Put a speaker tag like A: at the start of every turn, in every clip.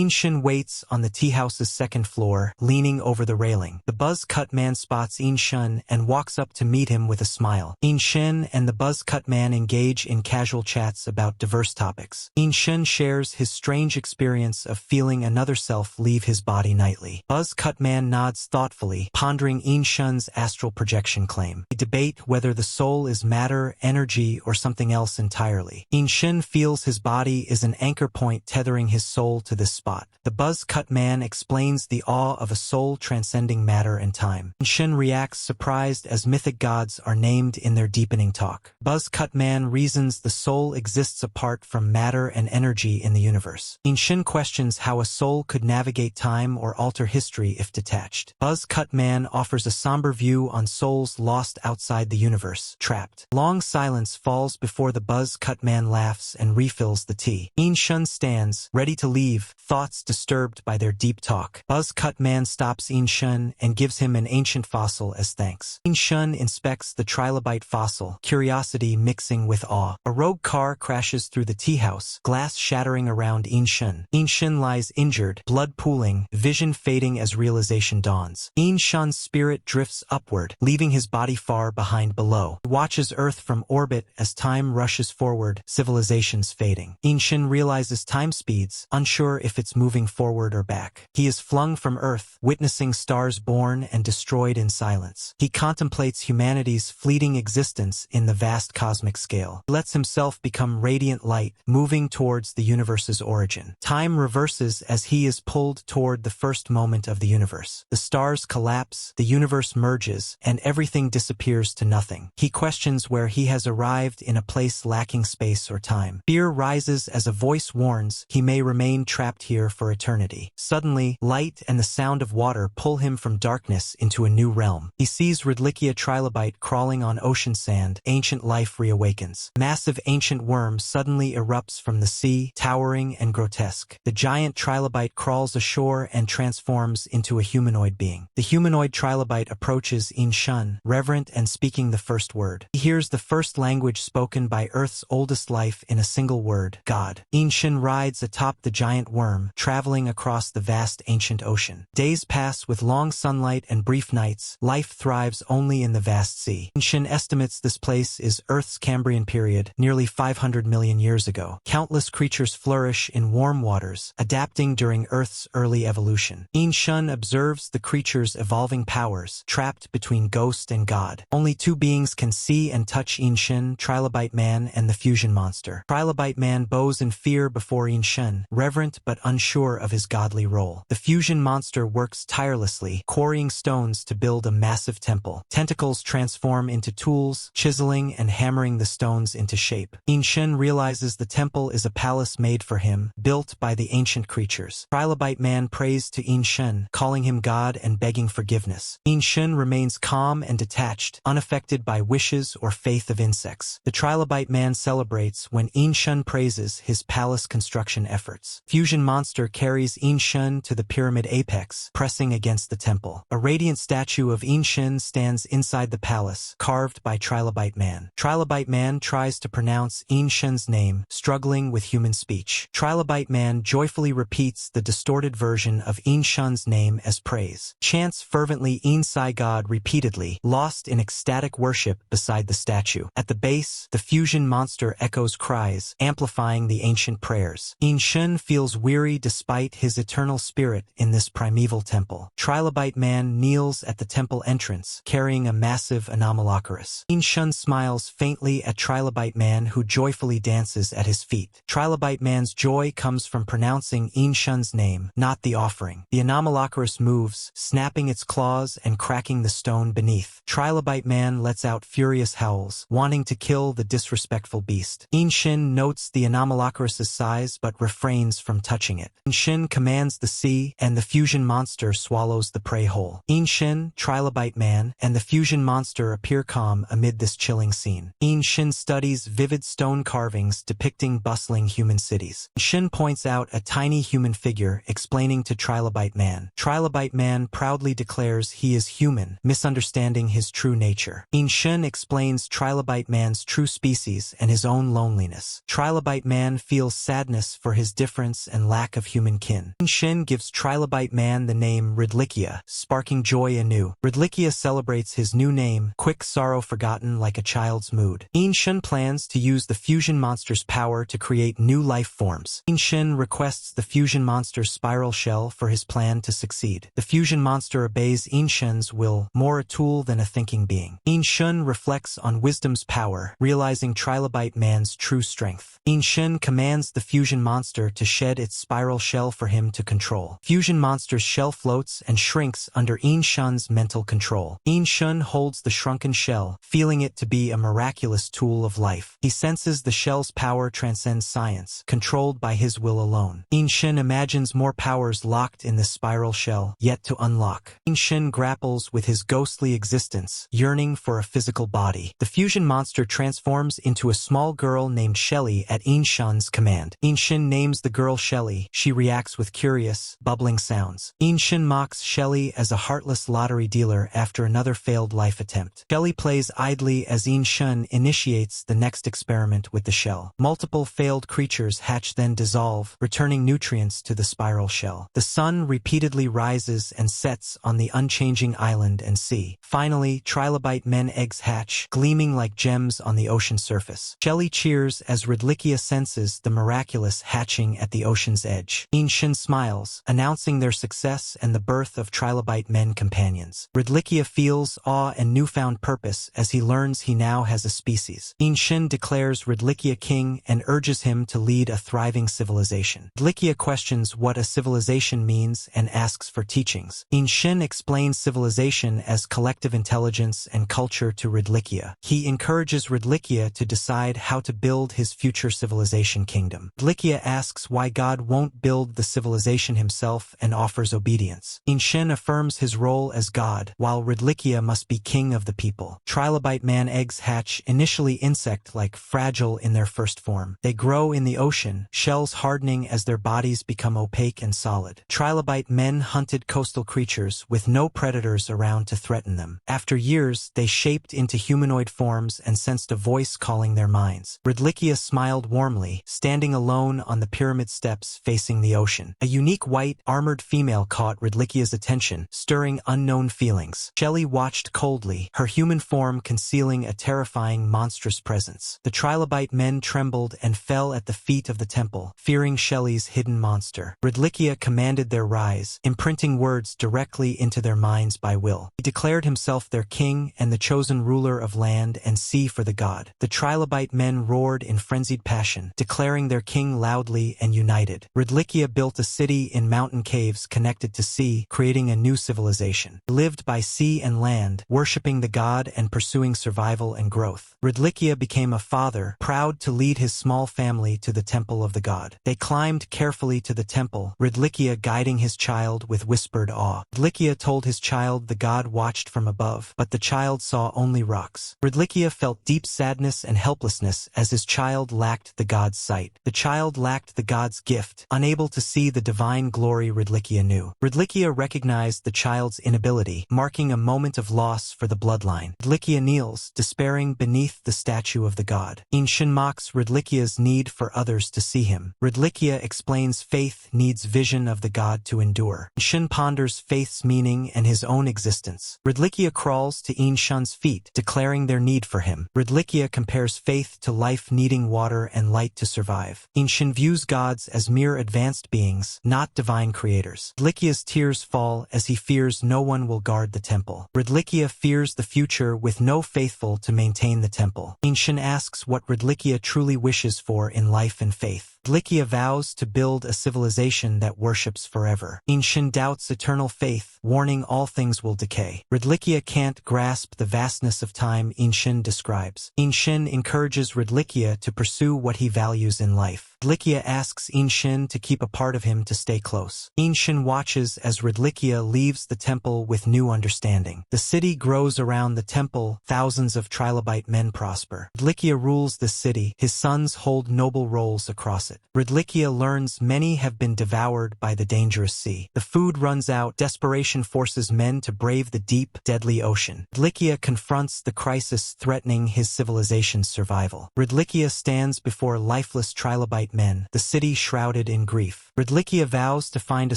A: Yin Shen waits on the tea house's second floor, leaning over the railing. The buzz-cut man spots Yin Shen and walks up to meet him with a smile. Yin Shen and the buzz-cut man engage in casual chats about diverse topics. Yin Shen shares his strange experience of feeling another self leave his body nightly. Buzz-cut man nods thoughtfully, pondering Yin Shen's astral projection claim. They debate whether the soul is matter, energy, or something else entirely. Yin Shen feels his body is an anchor point tethering his soul to this spot. The buzz-cut man explains the awe of a soul transcending matter and time. Yin Shen reacts surprised as mythic gods are named in their deepening talk. Buzz-cut man reasons the soul exists apart from matter and energy in the universe. Yin Shen questions how a soul could navigate time or alter history if detached. Buzz-cut man offers a somber view on souls lost outside the universe, trapped. Long silence falls before the buzz-cut man laughs and refills the tea. Yin Shen stands, ready to leave, thoughts disturbed by their deep talk. Buzz-cut man stops Yin Shen and gives him an ancient fossil as thanks. Yin Shen inspects the trilobite fossil, curiosity mixing with awe. A rogue car crashes through the tea house, glass shattering around Yin Shen. Yin Shen lies injured, blood pooling, vision fading as realization dawns. Yin Shen's spirit drifts upward, leaving his body far behind below. He watches Earth from orbit as time rushes forward, civilizations fading. Yin Shen realizes time speeds, unsure if it's moving forward or back. He is flung from Earth, witnessing stars born and destroyed in silence. He contemplates humanity's fleeting existence in the vast cosmic scale. He lets himself become radiant light, moving towards the universe's origin. Time reverses as he is pulled toward the first moment of the universe. The stars collapse, the universe merges, and everything disappears to nothing. He questions where he has arrived in a place lacking space or time. Fear rises as a voice warns he may remain trapped here for eternity. Suddenly, light and the sound of water pull him from darkness into a new realm. He sees Ridlichia trilobite crawling on ocean sand. Ancient life reawakens. Massive ancient worm suddenly erupts from the sea, towering and grotesque. The giant trilobite crawls ashore and transforms into a humanoid being. The humanoid trilobite approaches Yin Shen, reverent and speaking the first word. He hears the first language spoken by Earth's oldest life in a single word, God. Yin Shen rides atop the giant worm, traveling across the vast ancient ocean. Days pass with long sunlight and brief nights. Life thrives only in the vast sea. Yin Shen estimates this place is Earth's Cambrian period, nearly 500 million years ago. Countless creatures flourish in warm waters, adapting during Earth's early evolution. Yin Shen observes the creatures' evolving powers, trapped between ghost and god. Only two beings can see and touch Yin Shen, Trilobite Man and the Fusion Monster. Trilobite Man bows in fear before Yin Shen, reverent but unsure of his godly role. The Fusion Monster works tirelessly, quarrying stones to build a massive temple. Tentacles transform into tools, chiseling and hammering the stones into shape. Yin Shen realizes the temple is a palace made for him, built by the ancient creatures. Trilobite Man prays to Yin Shen, calling him God and begging forgiveness. Yin Shen remains calm and detached, unaffected by wishes or faith of insects. The Trilobite Man celebrates when Yin Shen praises his palace construction efforts. Fusion Monster carries Yin Shen to the pyramid apex, pressing against the temple. A radiant statue of Yin Shen stands inside the palace, carved by Trilobite Man. Trilobite Man tries to pronounce Yin Shen's name, struggling with human speech. Trilobite Man joyfully repeats the distorted version of Yin Shen's name as praise. Chants fervently Yinsai God repeatedly, lost in ecstatic worship beside the statue. At the base, the Fusion Monster echoes cries, amplifying the ancient prayers. Yin Shen feels weary despite his eternal spirit in this primeval temple. Trilobite Man kneels at the temple entrance, carrying a massive anomalocaris. Yin Shen smiles faintly at Trilobite Man who joyfully dances at his feet. Trilobite Man's joy comes from pronouncing Yin Shen's name, not the offering. The anomalocaris moves, snapping its claws and cracking the stone beneath. Trilobite Man lets out furious howls, wanting to kill the disrespectful beast. Yin Shen notes the anomalocaris' size but refrains from touching it. Yin Shen commands the sea, and the Fusion Monster swallows the prey whole. Yin Shen, Trilobite Man, and the Fusion Monster appear calm amid this chilling scene. Yin Shen studies vivid stone carvings depicting bustling human cities. Yin Shen points out a tiny human figure, explaining to Trilobite Man. Trilobite Man proudly declares he is human, misunderstanding his true nature. Yin Shen explains Trilobite Man's true species and his own loneliness. Trilobite Man feels sadness for his difference and lack lack of human kin. Yin Shen gives Trilobite Man the name Ridlikia, sparking joy anew. Ridlikia celebrates his new name, quick sorrow forgotten like a child's mood. Yin Shen plans to use the fusion monster's power to create new life forms. Yin Shen requests the fusion monster's spiral shell for his plan to succeed. The fusion monster obeys Yin Shen's will, more a tool than a thinking being. Yin Shen reflects on wisdom's power, realizing Trilobite Man's true strength. Yin Shen commands the fusion monster to shed its spiral shell for him to control. Fusion monster's shell floats and shrinks under Yin Shen's mental control. Yin Shen holds the shrunken shell, feeling it to be a miraculous tool of life. He senses the shell's power transcends science, controlled by his will alone. Yin Shen imagines more powers locked in the spiral shell, yet to unlock. Yin Shen grapples with his ghostly existence, yearning for a physical body. The fusion monster transforms into a small girl named Shelly at Yin Shen's command. Yin Shen names the girl Shelly. She reacts with curious, bubbling sounds. Yin Shen mocks Shelly as a heartless lottery dealer after another failed life attempt. Shelly plays idly as Yin Shen initiates the next experiment with the shell. Multiple failed creatures hatch then dissolve, returning nutrients to the spiral shell. The sun repeatedly rises and sets on the unchanging island and sea. Finally, Trilobite Men eggs hatch, gleaming like gems on the ocean surface. Shelly cheers as Ridlikia senses the miraculous hatching at the ocean's edge. Yin Shen smiles, announcing their success and the birth of Trilobite Men companions. Ridlikia feels awe and newfound purpose as he learns he now has a species. Yin Shen declares Ridlikia king and urges him to lead a thriving civilization. Ridlikia questions what a civilization means and asks for teachings. Yin Shen explains civilization as collective intelligence and culture to Ridlikia. He encourages Ridlikia to decide how to build his future civilization kingdom. Ridlikia asks why God won't build the civilization himself and offers obedience. Yin Shen affirms his role as God, while Ridlikia must be king of the people. Trilobite Man eggs hatch, initially insect-like, fragile in their first form. They grow in the ocean, shells hardening as their bodies become opaque and solid. Trilobite Men hunted coastal creatures with no predators around to threaten them. After years, they shaped into humanoid forms and sensed a voice calling their minds. Ridlikia smiled warmly, standing alone on the pyramid steps facing the ocean. A unique white, armored female caught Ridlikia's attention, stirring unknown feelings. Shelly watched coldly, her human form concealing a terrifying, monstrous presence. The Trilobite Men trembled and fell at the feet of the temple, fearing Shelly's hidden monster. Ridlikia commanded their rise, imprinting words directly into their minds by will. He declared himself their king and the chosen ruler of land and sea for the god. The Trilobite Men roared in frenzied passion, declaring their king loudly and united. Ridlikia built a city in mountain caves connected to sea, creating a new civilization. He lived by sea and land, worshipping the god and pursuing survival and growth. Ridlikia became a father, proud to lead his small family to the temple of the god. They climbed carefully to the temple, Ridlikia guiding his child with whispered awe. Ridlikia told his child the god watched from above, but the child saw only rocks. Ridlikia felt deep sadness and helplessness as his child lacked the god's sight. The child lacked the god's gift, unable to see the divine glory Ridlikia knew. Ridlikia recognized the child's inability, marking a moment of loss for the bloodline. Ridlikia kneels, despairing beneath the statue of the god. Yin Shen mocks Ridlikia's need for others to see him. Ridlikia explains faith needs vision of the god to endure. Yin Shen ponders faith's meaning and his own existence. Ridlikia crawls to Yin Shen's feet, declaring their need for him. Ridlikia compares faith to life needing water and light to survive. Yin Shen views gods as mere advanced beings, not divine creators. Ridlikia's tears fall as he fears no one will guard the temple. Ridlikia fears the future with no faithful to maintain the temple. Yin Shen asks what Ridlikia truly wishes for in life and faith. Ridlikia vows to build a civilization that worships forever. Yin Shen doubts eternal faith, warning all things will decay. Ridlikia can't grasp the vastness of time Yin Shen describes. Yin Shen encourages Ridlikia to pursue what he values in life. Ridlikia asks Yin Shen to keep a part of him to stay close. Yin Shen watches as Ridlikia leaves the temple with new understanding. The city grows around the temple, thousands of Trilobite Men prosper. Ridlikia rules the city, his sons hold noble roles across it. Ridlikia learns many have been devoured by the dangerous sea. The food runs out, desperation forces men to brave the deep, deadly ocean. Ridlikia confronts the crisis threatening his civilization's survival. Ridlikia stands before lifeless Trilobite trilobite men, the city shrouded in grief. Ridlikia vows to find a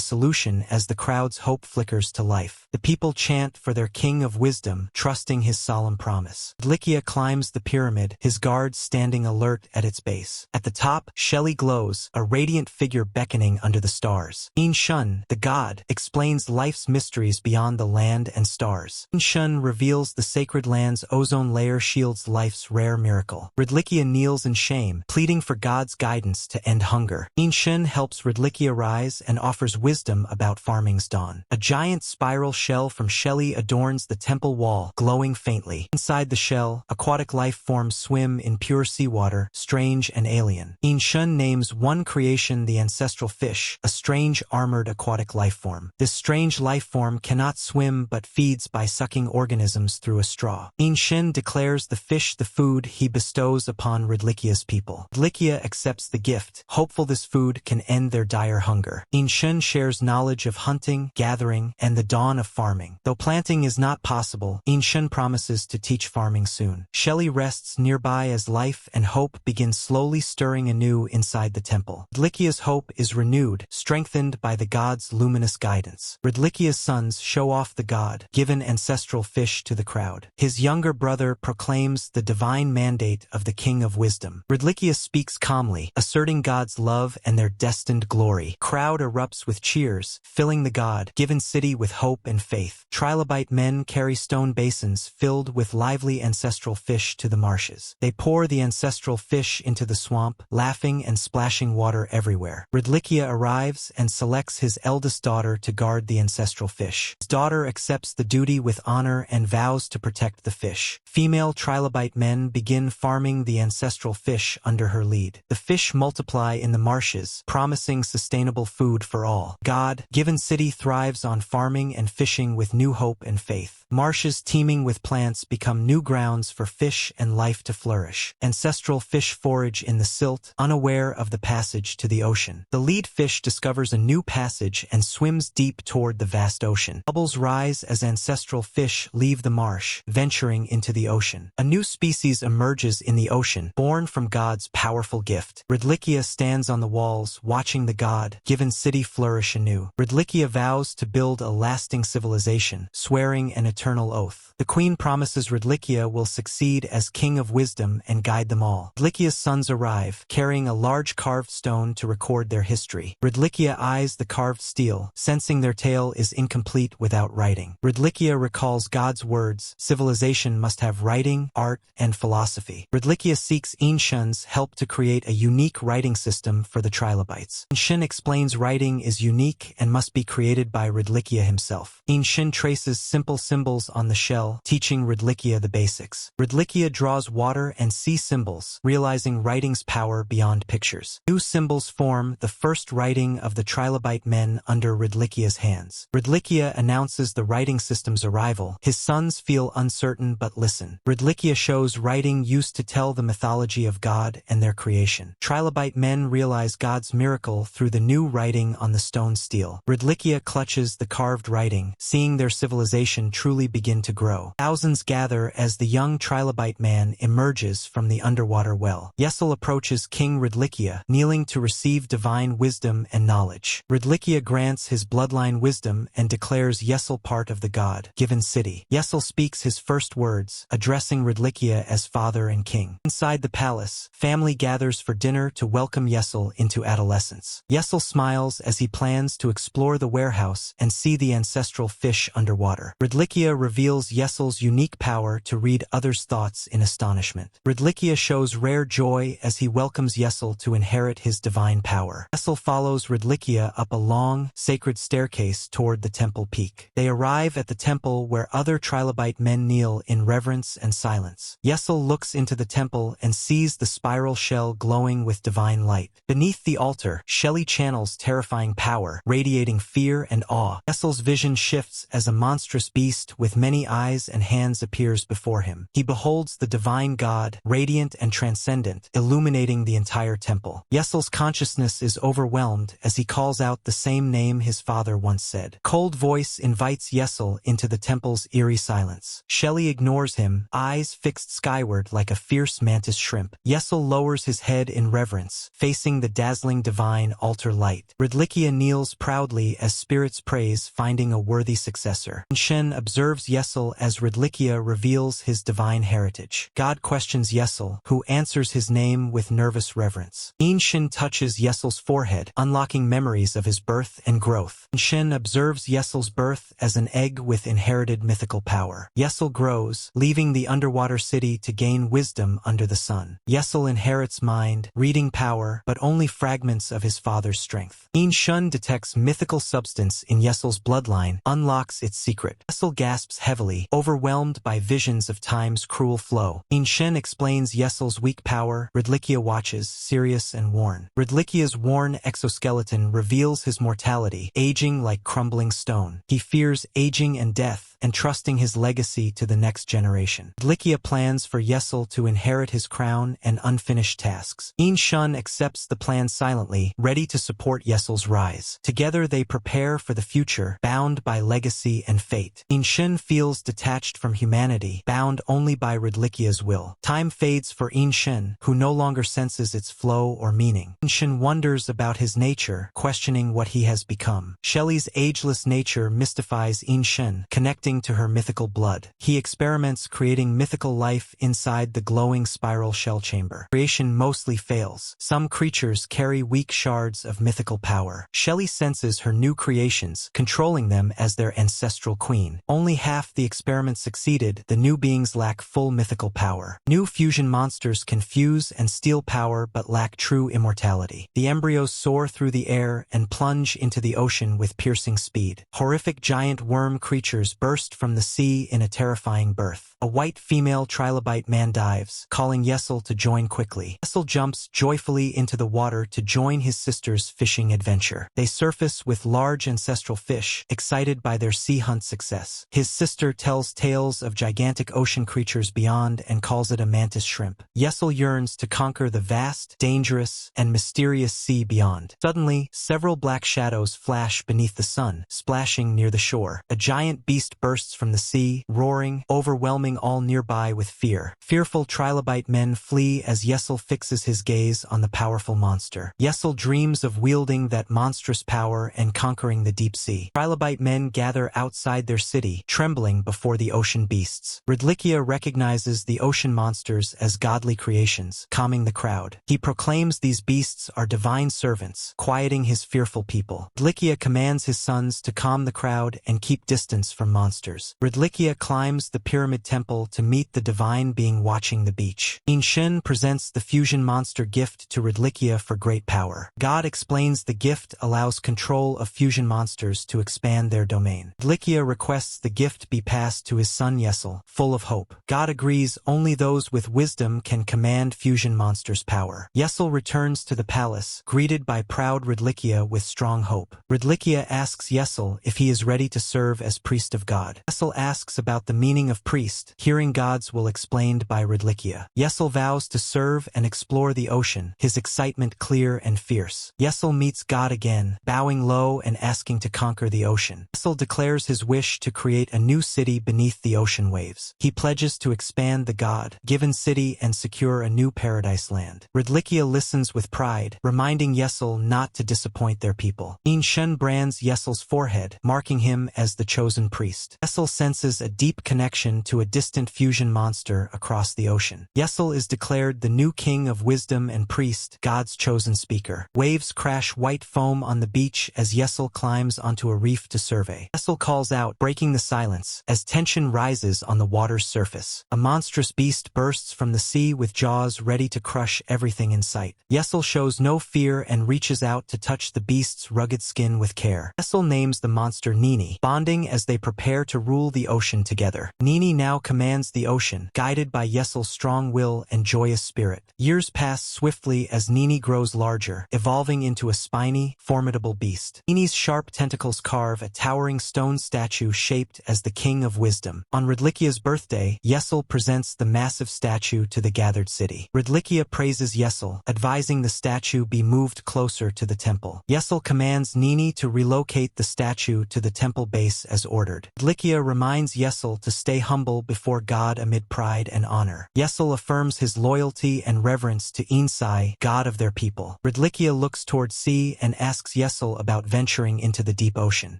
A: solution as the crowd's hope flickers to life. The people chant for their king of wisdom, trusting his solemn promise. Ridlikia climbs the pyramid, his guards standing alert at its base. At the top, Shelley glows, a radiant figure beckoning under the stars. Yin Shen, the god, explains life's mysteries beyond the land and stars. Yin Shen reveals the sacred land's ozone layer shields life's rare miracle. Ridlikia kneels in shame, pleading for God's guidance to end hunger. Yin Shen helps Ridlikia rise and offers wisdom about farming's dawn. A giant spiral shell from Shelley adorns the temple wall, glowing faintly. Inside the shell, aquatic life forms swim in pure seawater, strange and alien. Yin Shen names one creation the ancestral fish, a strange armored aquatic life form. This strange life form cannot swim but feeds by sucking organisms through a straw. Yin Shen declares the fish the food he bestows upon Ridlikia's people. Ridlikia accepts the gift, hopeful this food can end their dire hunger. Yin Shen shares knowledge of hunting, gathering, and the dawn of farming. Though planting is not possible, Yin Shen promises to teach farming soon. Shelley rests nearby as life and hope begin slowly stirring anew inside the temple. Ridlikia's hope is renewed, strengthened by the god's luminous guidance. Ridlikia's sons show off the god-given ancestral fish to the crowd. His younger brother proclaims the divine mandate of the king of wisdom. Ridlikia speaks calmly, asserting God's love and their destined glory. Crowd erupts with cheers, filling the god-given city with hope and faith. Trilobite men carry stone basins filled with lively ancestral fish to the marshes. They pour the ancestral fish into the swamp, laughing and splashing water everywhere. Ridlikia arrives and selects his eldest daughter to guard the ancestral fish. His daughter accepts the duty with honor and vows to protect the fish. Female trilobite men begin farming the ancestral fish under her lead. The fish multiply in the marshes, promising sustainable food for all. God-given city thrives on farming and fishing with new hope and faith. Marshes teeming with plants become new grounds for fish and life to flourish. Ancestral fish forage in the silt, unaware of the passage to the ocean. The lead fish discovers a new passage and swims deep toward the vast ocean. Bubbles rise as ancestral fish leave the marsh, venturing into the ocean. A new species emerges in the ocean, born from God's powerful gift. Ridlikia stands on the walls, watching the god-given city flourish anew. Ridlikia vows to build a lasting civilization, swearing an eternal oath. The queen promises Ridlikia will succeed as king of wisdom and guide them all. Ridlikia's sons arrive, carrying a large carved stone to record their history. Ridlikia eyes the carved steel, sensing their tale is incomplete without writing. Ridlikia recalls God's words, civilization must have writing, art, and philosophy. Ridlikia seeks Yin Shen's help to create a unique writing system for the trilobites. Yin Shen explains writing is unique and must be created by Ridlikia himself. Yin Shen traces simple symbols on the shell, teaching Ridlikia the basics. Ridlikia draws water and sea symbols, realizing writing's power beyond pictures. New symbols form the first writing of the trilobite men under Ridlikia's hands. Ridlikia announces the writing system's arrival. His sons feel uncertain but listen. Ridlikia shows writing used to tell the mythology of God and their creation. Trilobite men realize God's miracle through the new writing on the stone steel. Ridlikia clutches the carved writing, seeing their civilization truly begin to grow. Thousands gather as the young trilobite man emerges from the underwater well. Yesel approaches King Ridlikia, kneeling to receive divine wisdom and knowledge. Ridlikia grants his bloodline wisdom and declares Yesel part of the god-given city. Yesel speaks his first words, addressing Ridlikia as father and king. Inside the palace, family gathers for dinner to welcome Yesel into adolescence. Yesel smiles as he plans to explore the warehouse and see the ancestral fish underwater. Ridlikia reveals Yesel's unique power to read others' thoughts in astonishment. Ridlikia shows rare joy as he welcomes Yesel to inherit his divine power. Yesel follows Ridlikia up a long, sacred staircase toward the temple peak. They arrive at the temple where other trilobite men kneel in reverence and silence. Yesel looks into the temple and sees the spiral shell glowing with divine light. Beneath the altar, Shelley channels terrifying power, radiating fear and awe. Yesel's vision shifts as a monstrous beast with many eyes and hands appears before him. He beholds the divine god, radiant and transcendent, illuminating the entire temple. Yesel's consciousness is overwhelmed as he calls out the same name his father once said. Cold voice invites Yesel into the temple's eerie silence. Shelley ignores him, eyes fixed skyward like a fierce mantis shrimp. Yesel lowers his head in reverence, reverence, facing the dazzling divine altar light. Ridlikia kneels proudly as spirits praise, finding a worthy successor. Yin Shen observes Yesel as Ridlikia reveals his divine heritage. God questions Yesel, who answers his name with nervous reverence. Yin Shen touches Yesel's forehead, unlocking memories of his birth and growth. Yin Shen observes Yesel's birth as an egg with inherited mythical power. Yesel grows, leaving the underwater city to gain wisdom under the sun. Yesel inherits mind, reading power, but only fragments of his father's strength. Yin Shen detects mythical substance in Yesel's bloodline, unlocks its secret. Yesel gasps heavily, overwhelmed by visions of time's cruel flow. Yin Shen explains Yesel's weak power. Ridlikia watches, serious and worn. Ridlikia's worn exoskeleton reveals his mortality, aging like crumbling stone. He fears aging and death, entrusting his legacy to the next generation. Ridlikia plans for Yesel to inherit his crown and unfinished tasks. Yin Shen accepts the plan silently, ready to support Yesel's rise. Together they prepare for the future, bound by legacy and fate. Yin Shen feels detached from humanity, bound only by Ridlikia's will. Time fades for Yin Shen, who no longer senses its flow or meaning. Yin Shen wonders about his nature, questioning what he has become. Shelley's ageless nature mystifies Yin Shen, connecting to her mythical blood. He experiments creating mythical life inside the glowing spiral shell chamber. Creation mostly fails. Some creatures carry weak shards of mythical power. Shelley senses her new creations, controlling them as their ancestral queen. Only half the experiment succeeded. The new beings lack full mythical power. New fusion monsters can fuse and steal power but lack true immortality. The embryos soar through the air and plunge into the ocean with piercing speed. Horrific giant worm creatures burst from the sea in a terrifying birth. A white female trilobite man dives, calling Yesel to join quickly. Yesel jumps joyfully into the water to join his sister's fishing adventure. They surface with large ancestral fish, excited by their sea hunt success. His sister tells tales of gigantic ocean creatures beyond and calls it a mantis shrimp. Yesel yearns to conquer the vast, dangerous, and mysterious sea beyond. Suddenly, several black shadows flash beneath the sun, splashing near the shore. A giant beast bursts from the sea, roaring, overwhelming all nearby with fear. Fearful trilobite men flee as Yesel fixes his gaze on the powerful monster. Yesel dreams of wielding that monstrous power and conquering the deep sea. Trilobite men gather outside their city, trembling before the ocean beasts. Ridlikia recognizes the ocean monsters as godly creations, calming the crowd. He proclaims these beasts are divine servants, quieting his fearful people. Ridlikia commands his sons to calm the crowd and keep distance from monsters. Ridlikia climbs the pyramid temple to meet the divine being watching the beach. Yin Shen presents the fusion monster gift to Ridlikia for great power. God explains the gift allows control of fusion monsters to expand their domain. Ridlikia requests the gift be passed to his son Yesel, full of hope. God agrees only those with wisdom can command fusion monsters' power. Yesel returns to the palace, greeted by proud Ridlikia with strong hope. Ridlikia asks Yesel if he is ready to serve as priest of God. Yesel asks about the meaning of priest, hearing gods will explained by Ridlikia. Yesel vows to serve and explore the ocean, his excitement clear and fierce. Yesel meets God again, bowing low and asking to conquer the ocean. Yesel declares his wish to create a new city beneath the ocean waves. He pledges to expand the God-given city and secure a new paradise land. Ridlikia listens with pride, reminding Yesel not to disappoint their people. Yin Shen brands Yesel's forehead, marking him as the chosen priest. Yesel senses a deep connection to a distant fusion monster across the ocean. Yesel is declared the new king of wisdom and priest, God's chosen speaker. Waves crash white foam on the beach as Yesel climbs onto a reef to survey. Yesel calls out, breaking the silence, as tension rises on the water's surface. A monstrous beast bursts from the sea with jaws ready to crush everything in sight. Yesel shows no fear and reaches out to touch the beast's rugged skin with care. Yesel names the monster Nini, bonding as they prepare to rule the ocean together. Nini now commands the ocean, guided by Yesel's strong will and joyous spirit. Years pass swiftly as Nini grows larger, evolving into a spiny, formidable beast. Nini's sharp tentacles carve a towering stone statue shaped as the king of wisdom. On Ridlikia's birthday, Yesel presents the massive statue to the gathered city. Ridlikia praises Yesel, advising the statue be moved closer to the temple. Yesel commands Nini to relocate the statue to the temple base as ordered. Ridlikia reminds Yesel to stay humble before God amid pride and honor. Yesel affirms his loyalty and reverence to Yinsai, god of their people. Ridlikia looks toward sea and asks Yesel about venturing into the deep ocean.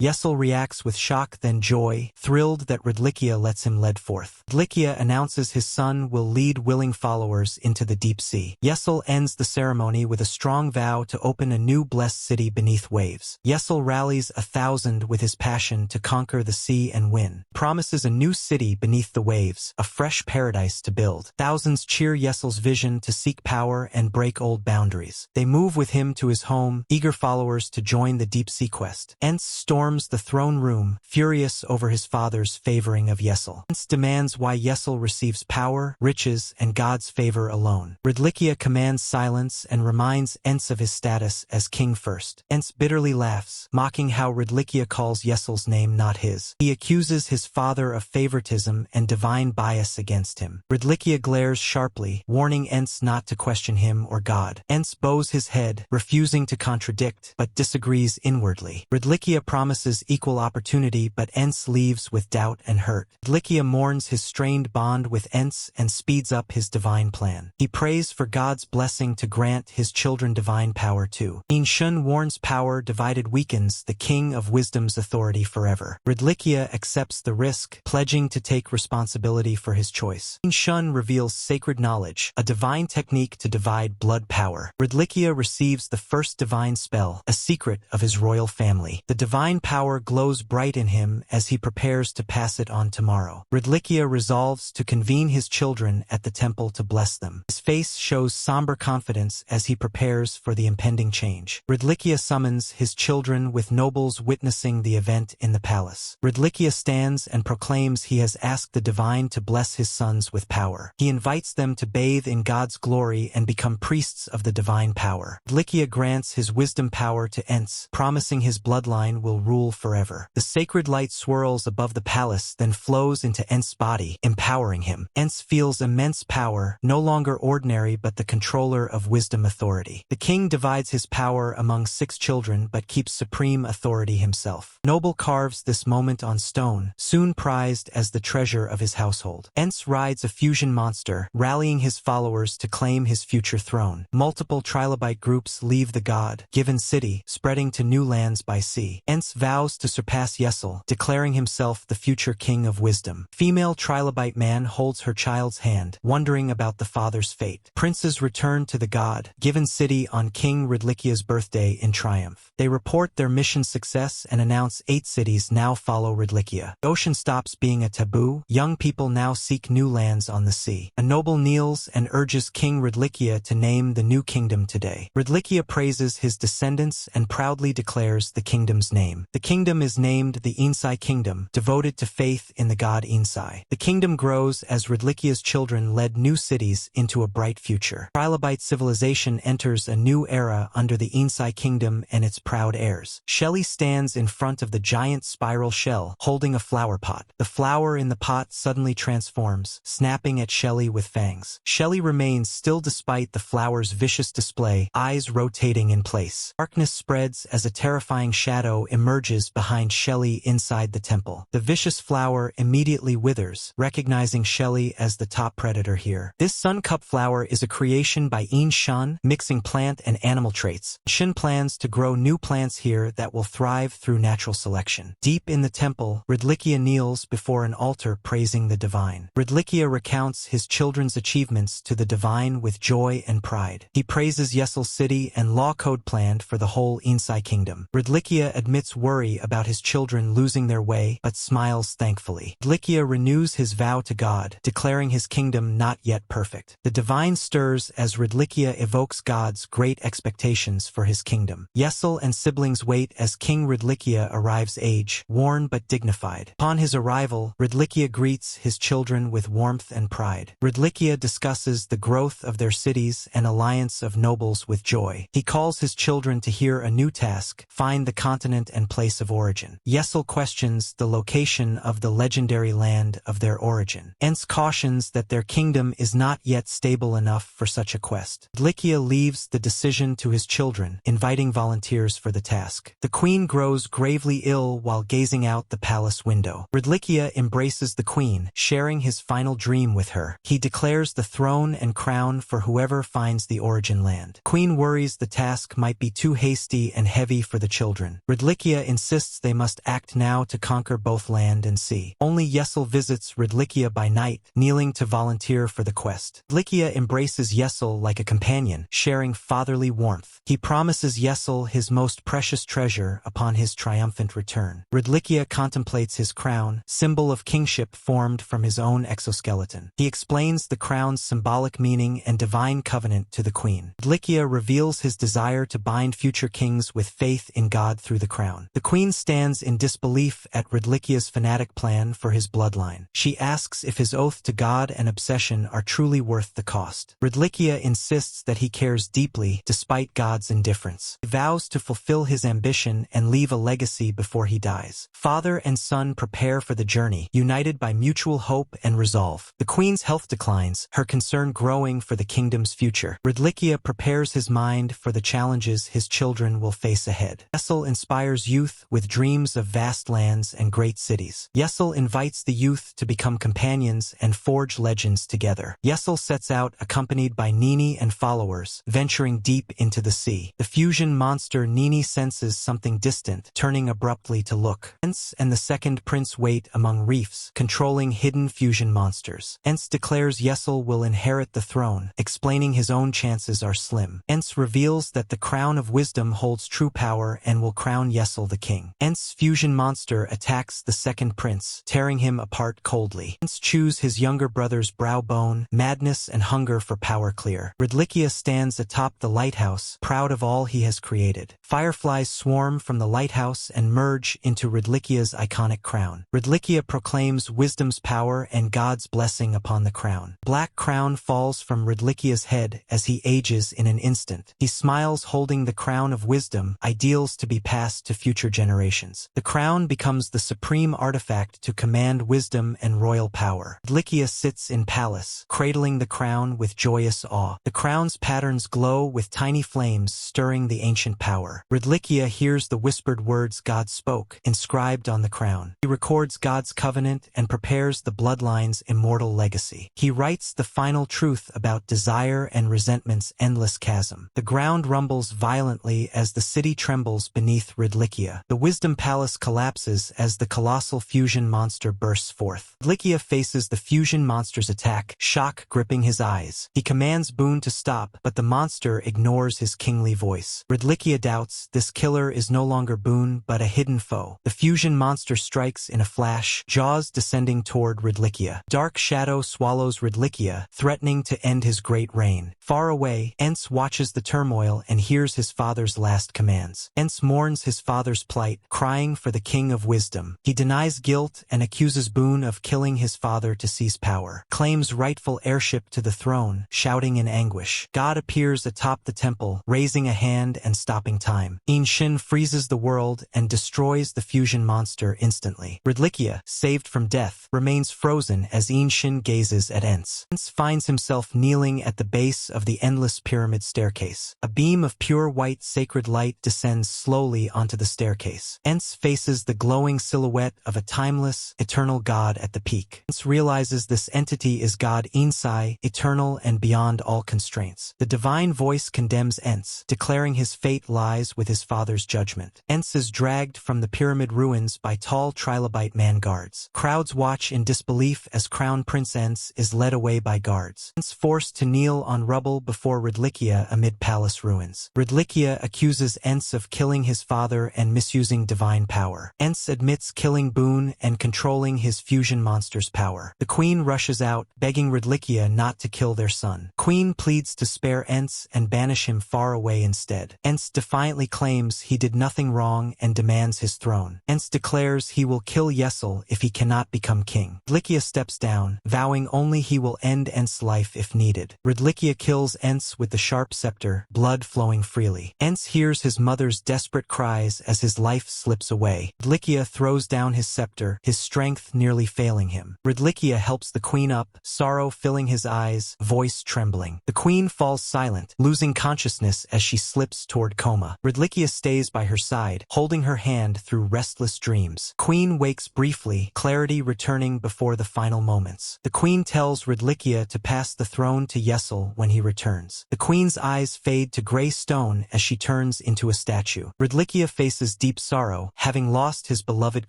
A: Yesel reacts with shock then joy, thrilled that Ridlikia lets him lead forth. Ridlikia announces his son will lead willing followers into the deep sea. Yesel ends the ceremony with a strong vow to open a new blessed city beneath waves. Yesel rallies 1,000 with his passion to conquer the sea and win. Promises a new city beneath the waves, a fresh paradise to build. Thousands cheer Yesel's vision to seek power and break old boundaries. They move with him to his home, eager followers to join the deep sea quest. Ents storms the throne room, furious over his father's favoring of Yesel. Ents demands why Yesel receives power, riches, and God's favor alone. Ridlikia commands silence and reminds Ents of his status as king first. Ents bitterly laughs, mocking how Ridlikia calls Yesel's name not his. He accuses his father of favoritism and divine bias against him. Ridlikia glares sharply, warning Ents not to question him or God. Ents bows his head, refusing to contradict, but disagrees inwardly. Ridlikia promises equal opportunity, but Ents leaves with doubt and hurt. Ridlikia mourns his strained bond with Ents and speeds up his divine plan. He prays for God's blessing to grant his children divine power too. Yin Shen warns power divided weakens the king of wisdom's authority forever. Ridlikia accepts the risk, pledging to take responsibility for his choice. Yin Shen reveals sacred knowledge, a divine technique to divide blood power. Ridlikia receives the first divine spell, a secret of his royal family. The divine power glows bright in him as he prepares to pass it on tomorrow. Ridlikia resolves to convene his children at the temple to bless them. His face shows somber confidence as he prepares for the impending change. Ridlikia summons his children with nobles witnessing the event in the palace. Ridlikia stands and proclaims he has asked the divine to bless his sons with power. He invites them to bathe in God's glory and become priests of the divine power. Ridlikia grants his wisdom power to Ents, promising his bloodline will rule forever. The sacred light swirls above the palace, then flows into Ents' body, empowering him. Ents feels immense power, no longer ordinary but the controller of wisdom authority. The king divides his power among 6 children but keeps supreme authority himself. Noble carves this moment on stone, soon prized as the treasure of his household. Ents rides a fusion monster, rallying his followers to claim his future throne. Multiple trilobite groups leave the God-given city, spreading to new lands by sea. Ents vows to surpass Yesel, declaring himself the future king of wisdom. Female trilobite man holds her child's hand, wondering about the father's fate. Princes return to the God-given city on King Ridlikia's birthday in triumph. They report their mission success and announce 8 cities now follow Ridlikia. The ocean stops being a taboo. Young people now seek new lands on the sea. A noble kneels and urges King Ridlikia to name the new kingdom today. Ridlikia praises his descendants and proudly declares the kingdom's name. The kingdom is named the Yinsai Kingdom, devoted to faith in the god Yinsai. The kingdom grows as Ridlikia's children led new cities into a bright future. Trilobite civilization enters a new era under the Yinsai Kingdom and its proud heirs. Shelly stands in front of the giant spiral shell, holding a flower pot. The flower in the pot suddenly transforms, snapping at Shelly with fangs. Shelly remains still despite the flower's vicious display, eyes rotating in place. Darkness spreads as a terrifying shadow emerges behind Shelly inside the temple. The vicious flower immediately withers, recognizing Shelly as the top predator here. This sun cup flower is a creation by Yin Shen, mixing plant and animal traits. Shen plans to grow new plants here that will thrive through natural selection. Deep in the temple, Ridlikia kneels before an altar praising the divine. Ridlikia recounts his children's achievements to the divine with joy and pride. He praises Yesel's city and law code planned for the whole Yinsai kingdom. Ridlikia admits worry about his children losing their way, but smiles thankfully. Ridlikia renews his vow to God, declaring his kingdom not yet perfect. The divine stirs as Ridlikia evokes God's great expectations for his kingdom. Yesel and siblings wait as King Ridlikia arrives, age worn but dignified. Upon his arrival, Ridlikia greets his children with warmth and pride. Ridlikia discusses the growth of their cities and alliance of nobles with joy. He calls his children to hear a new task, find the continent and place of origin. Yesel questions the location of the legendary land of their origin. Ents cautions that their kingdom is not yet stable enough for such a quest. Ridlikia leaves the decision to his children, inviting volunteers for the task. The queen grows gravely ill while gazing out the palace window. Ridlikia embraces the queen queen, sharing his final dream with her. He declares the throne and crown for whoever finds the origin land. Queen worries the task might be too hasty and heavy for the children. Ridlikia insists they must act now to conquer both land and sea. Only Yesel visits Ridlikia by night, kneeling to volunteer for the quest. Ridlikia embraces Yesel like a companion, sharing fatherly warmth. He promises Yesel his most precious treasure upon his triumphant return. Ridlikia contemplates his crown, symbol of kingship formed from his own exoskeleton. He explains the crown's symbolic meaning and divine covenant to the queen. Ridlikia reveals his desire to bind future kings with faith in God through the crown. The queen stands in disbelief at Ridlikia's fanatic plan for his bloodline. She asks if his oath to God and obsession are truly worth the cost. Ridlikia insists that he cares deeply despite God's indifference. He vows to fulfill his ambition and leave a legacy before he dies. Father and son prepare for the journey, united by mutual hope and resolve. The queen's health declines, her concern growing for the kingdom's future. Ridlikia prepares his mind for the challenges his children will face ahead. Yesel inspires youth with dreams of vast lands and great cities. Yesel invites the youth to become companions and forge legends together. Yesel sets out accompanied by Nini and followers, venturing deep into the sea. The fusion monster Nini senses something distant, turning abruptly to look. Ents and the second prince wait among reefs, controlling hidden fusion monsters. Ents declares Yesel will inherit the throne, explaining his own chances are slim. Ents reveals that the crown of wisdom holds true power and will crown Yesel the king. Ents' fusion monster attacks the second prince, tearing him apart coldly. Ents chews his younger brother's brow bone, madness and hunger for power clear. Ridlikia stands atop the lighthouse, proud of all he has created. Fireflies swarm from the lighthouse and merge into Ridlikia's iconic crown. Ridlikia proclaims wisdom's power and God's blessing upon the crown. Black crown falls from Ridlikia's head as he ages in an instant. He smiles holding the crown of wisdom, ideals to be passed to future generations. The crown becomes the supreme artifact to command wisdom and royal power. Ridlikia sits in palace, cradling the crown with joyous awe. The crown's patterns glow with tiny flames stirring the ancient power. Ridlikia hears the whispered words God spoke, inscribed on the crown. He records God's covenant and prepares the bloodline's immortal legacy. He writes the final truth about desire and resentment's endless chasm. The ground rumbles violently as the city trembles beneath Ridlikia. The wisdom palace collapses as the colossal fusion monster bursts forth. Ridlikia faces the fusion monster's attack, shock gripping his eyes. He commands Boone to stop, but the monster ignores his kingly voice. Ridlikia doubts this killer is no longer Boone but a hidden foe. The fusion monster strikes in a flash, jaws descending toward Ridlikia. Dark shadow swallows Ridlikia, threatening to end his great reign. Far away, Ents watches the turmoil and hears his father's last commands. Ents mourns his father's plight, crying for the king of wisdom. He denies guilt and accuses Boone of killing his father to seize power. Claims rightful heirship to the throne, shouting in anguish. God appears atop the temple, raising a hand and stopping time. Yin Shen freezes the world and destroys the fusion monster instantly. Ridlikia, saved from death, remains frozen as Yin Shen gazes at Ents. Ents finds himself kneeling at the base of the endless pyramid staircase. A beam of pure white sacred light descends slowly onto the staircase. Ents faces the glowing silhouette of a timeless, eternal God at the peak. Ents realizes this entity is God Yinsai, eternal and beyond all constraints. The divine voice condemns Ents, declaring his fate lies with his father's judgment. Ents is dragged from the pyramid ruins by tall trilobite man guards. Crowds watch in disbelief as Crown Prince Ents is led away by guards. Ents forced to kneel on rubble before Ridlikia amid palace ruins. Ridlikia accuses Ents of killing his father and misusing divine power. Ents admits killing Boone and controlling his fusion monster's power. The queen rushes out, begging Ridlikia not to kill their son. Queen pleads to spare Ents and banish him far away instead. Ents defiantly claims he did nothing wrong and demands his throne. Ents declares he will kill Yesel if he cannot become king. Ridlikia steps down, vowing only he will end Ents' life if needed. Ridlikia kills Ents with the sharp scepter, blood flowing freely. Ents hears his mother's desperate cries as his life slips away. Ridlikia throws down his scepter, his strength nearly failing him. Ridlikia helps the queen up, sorrow filling his eyes, voice trembling. The queen falls silent, losing consciousness as she slips toward coma. Ridlikia stays by her side, holding her hand through restless dreams. Queen wakes briefly, clarity returns returning before the final moments. The queen tells Ridlikia to pass the throne to Yesel when he returns. The queen's eyes fade to gray stone as she turns into a statue. Ridlikia faces deep sorrow, having lost his beloved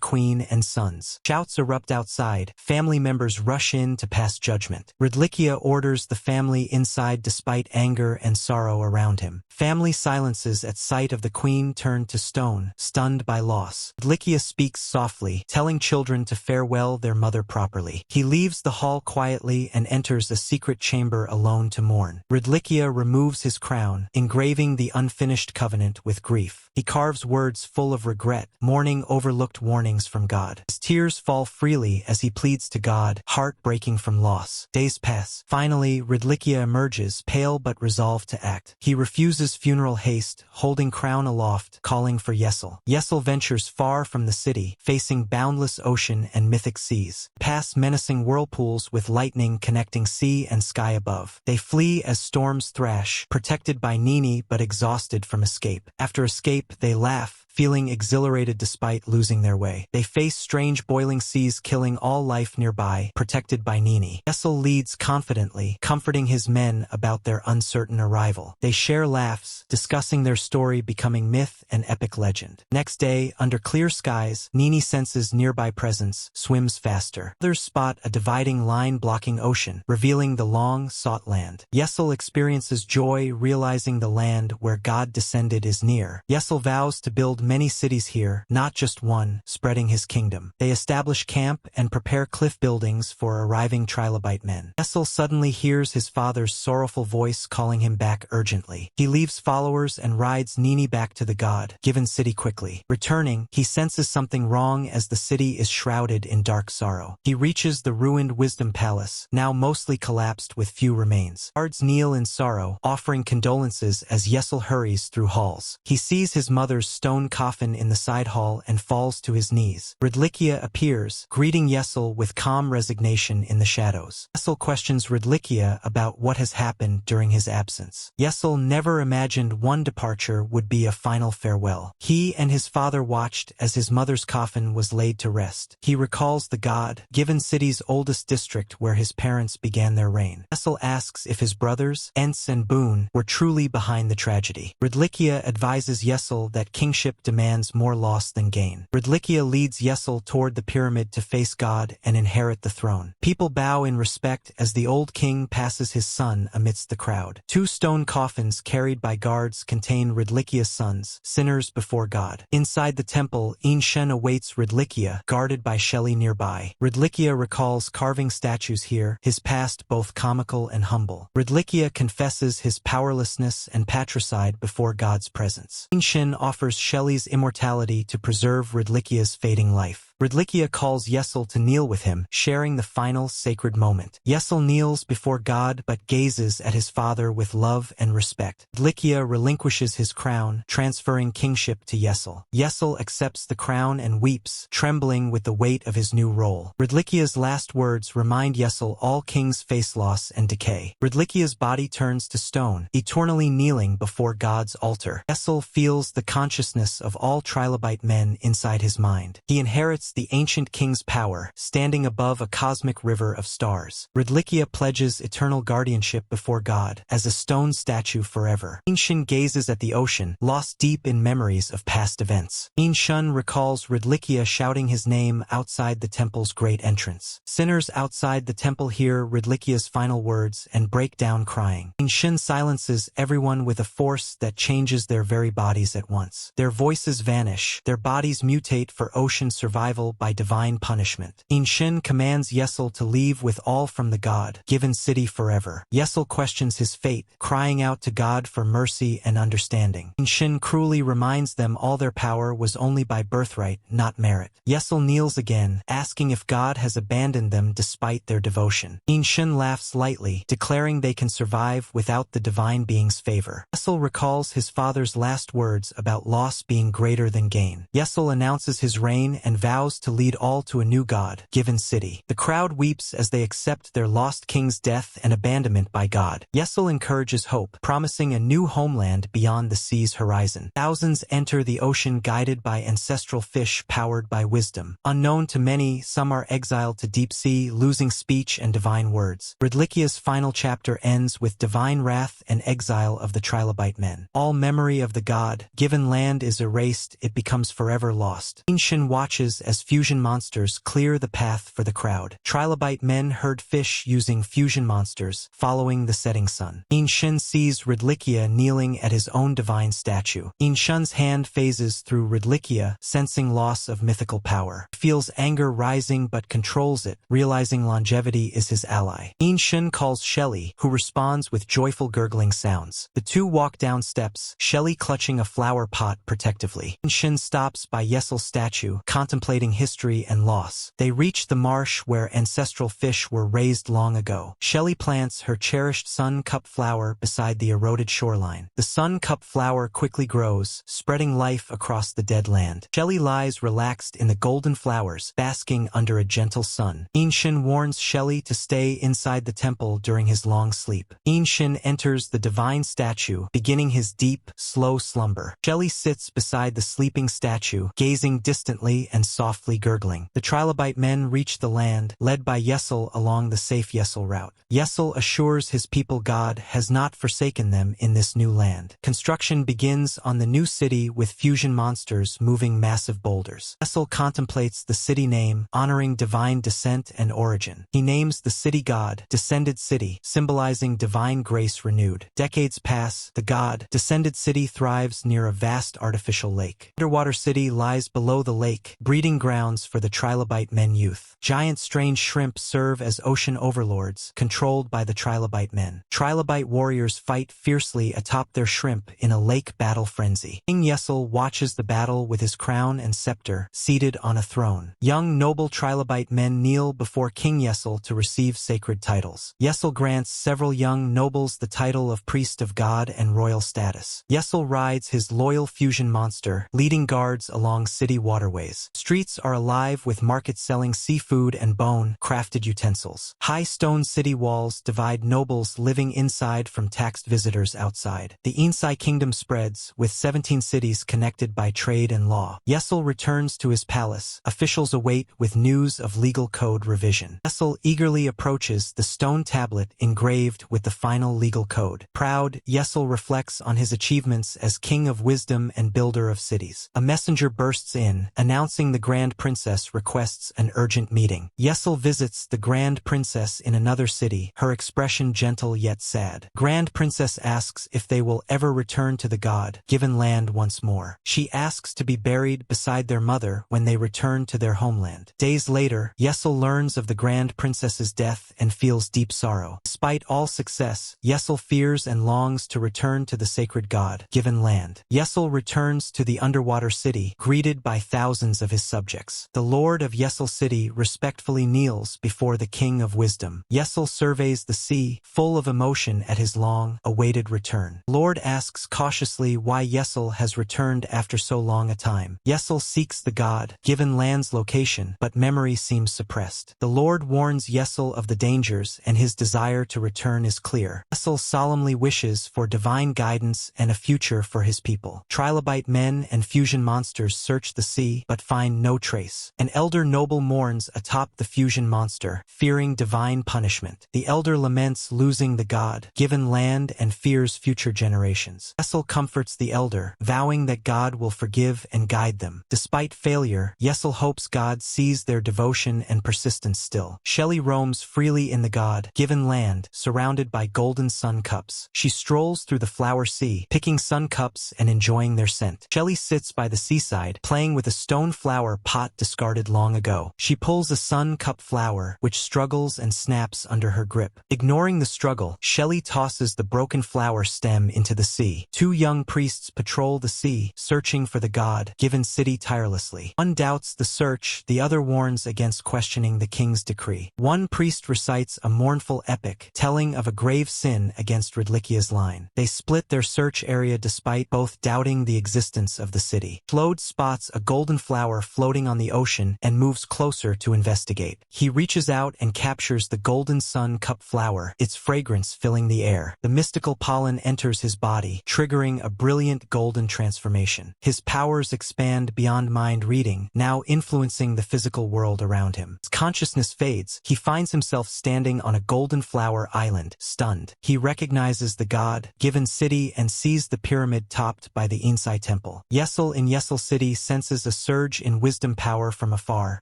A: queen and sons. Shouts erupt outside. Family members rush in to pass judgment. Ridlikia orders the family inside despite anger and sorrow around him. Family silences at sight of the queen turned to stone, stunned by loss. Ridlikia speaks softly, telling children to farewell their mother properly. He leaves the hall quietly and enters a secret chamber alone to mourn. Ridlikia removes his crown, engraving the unfinished covenant with grief. He carves words full of regret, mourning overlooked warnings from God. His tears fall freely as he pleads to God, heart-breaking from loss. Days pass. Finally, Ridlikia emerges, pale but resolved to act. He refuses funeral haste, holding crown aloft, calling for Yesel. Yesel ventures far from the city, facing boundless ocean and mythic seas. Past menacing whirlpools with lightning connecting sea and sky above. They flee as storms thrash, protected by Nini but exhausted from escape. After escape, they laugh, feeling exhilarated despite losing their way. They face strange boiling seas killing all life nearby, protected by Nini. Yesel leads confidently, comforting his men about their uncertain arrival. They share laughs, discussing their story becoming myth and epic legend. Next day, under clear skies, Nini senses nearby presence, swims faster. Others spot a dividing line blocking ocean, revealing the long-sought land. Yesel experiences joy realizing the land where God descended is near. Yesel vows to build many cities here, not just one, spreading his kingdom. They establish camp and prepare cliff buildings for arriving trilobite men. Yesel suddenly hears his father's sorrowful voice calling him back urgently. He leaves followers and rides Nini back to the God-given city quickly. Returning, he senses something wrong as the city is shrouded in dark sorrow. He reaches the ruined Wisdom Palace, now mostly collapsed with few remains. Guards kneel in sorrow, offering condolences as Yesel hurries through halls. He sees his mother's stone coffin in the side hall and falls to his knees. Ridlikia appears, greeting Yesel with calm resignation in the shadows. Yesel questions Ridlikia about what has happened during his absence. Yesel never imagined one departure would be a final farewell. He and his father watched as his mother's coffin was laid to rest. He recalls the God-given city's oldest district where his parents began their reign. Yesel asks if his brothers, Ents and Boon, were truly behind the tragedy. Ridlikia advises Yesel that kingship demands more loss than gain. Ridlikia leads Yesel toward the pyramid to face God and inherit the throne. People bow in respect as the old king passes his son amidst the crowd. Two stone coffins carried by guards contain Ridlikia's sons, sinners before God. Inside the temple, Yin Shen awaits Ridlikia, guarded by Shelley nearby. Ridlikia recalls carving statues here, his past both comical and humble. Ridlikia confesses his powerlessness and patricide before God's presence. Yin Shen offers Shelley's immortality to preserve Ridlikia's fading life. Ridlikia calls Yesel to kneel with him, sharing the final sacred moment. Yesel kneels before God but gazes at his father with love and respect. Ridlikia relinquishes his crown, transferring kingship to Yesel. Yesel accepts the crown and weeps, trembling with the weight of his new role. Ridlikia's last words remind Yesel all kings face loss and decay. Ridlikia's body turns to stone, eternally kneeling before God's altar. Yesel feels the consciousness of all trilobite men inside his mind. He inherits the ancient king's power, standing above a cosmic river of stars. Ridlikia pledges eternal guardianship before God, as a stone statue forever. Yin Shen gazes at the ocean, lost deep in memories of past events. Yin Shen recalls Ridlikia shouting his name outside the temple's great entrance. Sinners outside the temple hear Ridlikia's final words and break down crying. Yin Shen silences everyone with a force that changes their very bodies at once. Their voices vanish, their bodies mutate for ocean survival by divine punishment. Yin Shen commands Yesel to leave with all from the God-given city forever. Yesel questions his fate, crying out to God for mercy and understanding. Yin Shen cruelly reminds them all their power was only by birthright, not merit. Yesel kneels again, asking if God has abandoned them despite their devotion. Yin Shen laughs lightly, declaring they can survive without the divine being's favor. Yesel recalls his father's last words about loss being greater than gain. Yesel announces his reign and vows vows to lead all to a new God-given city. The crowd weeps as they accept their lost king's death and abandonment by God. Yesel encourages hope, promising a new homeland beyond the sea's horizon. Thousands enter the ocean guided by ancestral fish powered by wisdom. Unknown to many, some are exiled to deep sea, losing speech and divine words. Ridlikia's final chapter ends with divine wrath and exile of the trilobite men. All memory of the God-given land is erased, it becomes forever lost. Yin Shen watches as fusion monsters clear the path for the crowd. Trilobite men herd fish using fusion monsters, following the setting sun. Yin Shen sees Ridlikia kneeling at his own divine statue. Yin Shen's hand phases through Ridlikia, sensing loss of mythical power. He feels anger rising but controls it, realizing longevity is his ally. Yin Shen calls Shelly, who responds with joyful gurgling sounds. The two walk down steps, Shelly clutching a flower pot protectively. Yin Shen stops by Yesel's statue, contemplating history and loss. They reach the marsh where ancestral fish were raised long ago. Shelly plants her cherished sun cup flower beside the eroded shoreline. The sun cup flower quickly grows, spreading life across the dead land. Shelly lies relaxed in the golden flowers, basking under a gentle sun. Yin Shen warns Shelly to stay inside the temple during his long sleep. Yin Shen enters the divine statue, beginning his deep, slow slumber. Shelly sits beside the sleeping statue, gazing distantly and softly gurgling. The trilobite men reach the land, led by Yesel along the safe Yesel route. Yesel assures his people God has not forsaken them in this new land. Construction begins on the new city with fusion monsters moving massive boulders. Yesel contemplates the city name, honoring divine descent and origin. He names the city God, Descended City, symbolizing divine grace renewed. Decades pass, the God, Descended City thrives near a vast artificial lake. Underwater City lies below the lake, breeding grounds for the trilobite men youth. Giant strange shrimp serve as ocean overlords, controlled by the trilobite men. Trilobite warriors fight fiercely atop their shrimp in a lake battle frenzy. King Yesel watches the battle with his crown and scepter, seated on a throne. Young noble trilobite men kneel before King Yesel to receive sacred titles. Yesel grants several young nobles the title of priest of God and royal status. Yesel rides his loyal fusion monster, leading guards along city waterways. Streets are alive with markets selling seafood and bone-crafted utensils. High stone city walls divide nobles living inside from taxed visitors outside. The Yinsai kingdom spreads, with 17 cities connected by trade and law. Yesel returns to his palace. Officials await with news of legal code revision. Yesel eagerly approaches the stone tablet engraved with the final legal code. Proud, Yesel reflects on his achievements as king of wisdom and builder of cities. A messenger bursts in, announcing the Grand Princess requests an urgent meeting. Yesel visits the Grand Princess in another city, her expression gentle yet sad. Grand Princess asks if they will ever return to the God-given land once more. She asks to be buried beside their mother when they return to their homeland. Days later, Yesel learns of the Grand Princess's death and feels deep sorrow. Despite all success, Yesel fears and longs to return to the sacred God-given land. Yesel returns to the underwater city, greeted by thousands of his subjects. The Lord of Yesel City respectfully kneels before the King of Wisdom. Yesel surveys the sea, full of emotion at his long-awaited return. Lord asks cautiously why Yesel has returned after so long a time. Yesel seeks the God-given land's location, but memory seems suppressed. The Lord warns Yesel of the dangers, and his desire to return is clear. Yesel solemnly wishes for divine guidance and a future for his people. Trilobite men and fusion monsters search the sea, but find no trace. An elder noble mourns atop the fusion monster, fearing divine punishment. The elder laments losing the God-given land and fears future generations. Yesel comforts the elder, vowing that God will forgive and guide them. Despite failure, Yesel hopes God sees their devotion and persistence still. Shelly roams freely in the God-given land, surrounded by golden sun cups. She strolls through the flower sea, picking sun cups and enjoying their scent. Shelly sits by the seaside, playing with a stone flower pot discarded long ago. She pulls a sun cup flower, which struggles and snaps under her grip. Ignoring the struggle, Shelly tosses the broken flower stem into the sea. Two young priests patrol the sea, searching for the God-given city tirelessly. One doubts the search, the other warns against questioning the king's decree. One priest recites a mournful epic, telling of a grave sin against Ridlikia's line. They split their search area despite both doubting the existence of the city. Flode spots a golden flower floating floating on the ocean and moves closer to investigate. He reaches out and captures the golden sun cup flower, its fragrance filling the air. The mystical pollen enters his body, triggering a brilliant golden transformation. His powers expand beyond mind reading, now influencing the physical world around him. His consciousness fades. He finds himself standing on a golden flower island, stunned. He recognizes the God-given city and sees the pyramid topped by the Yinsai temple. Yesel in Yesel City senses a surge in wisdom power from afar,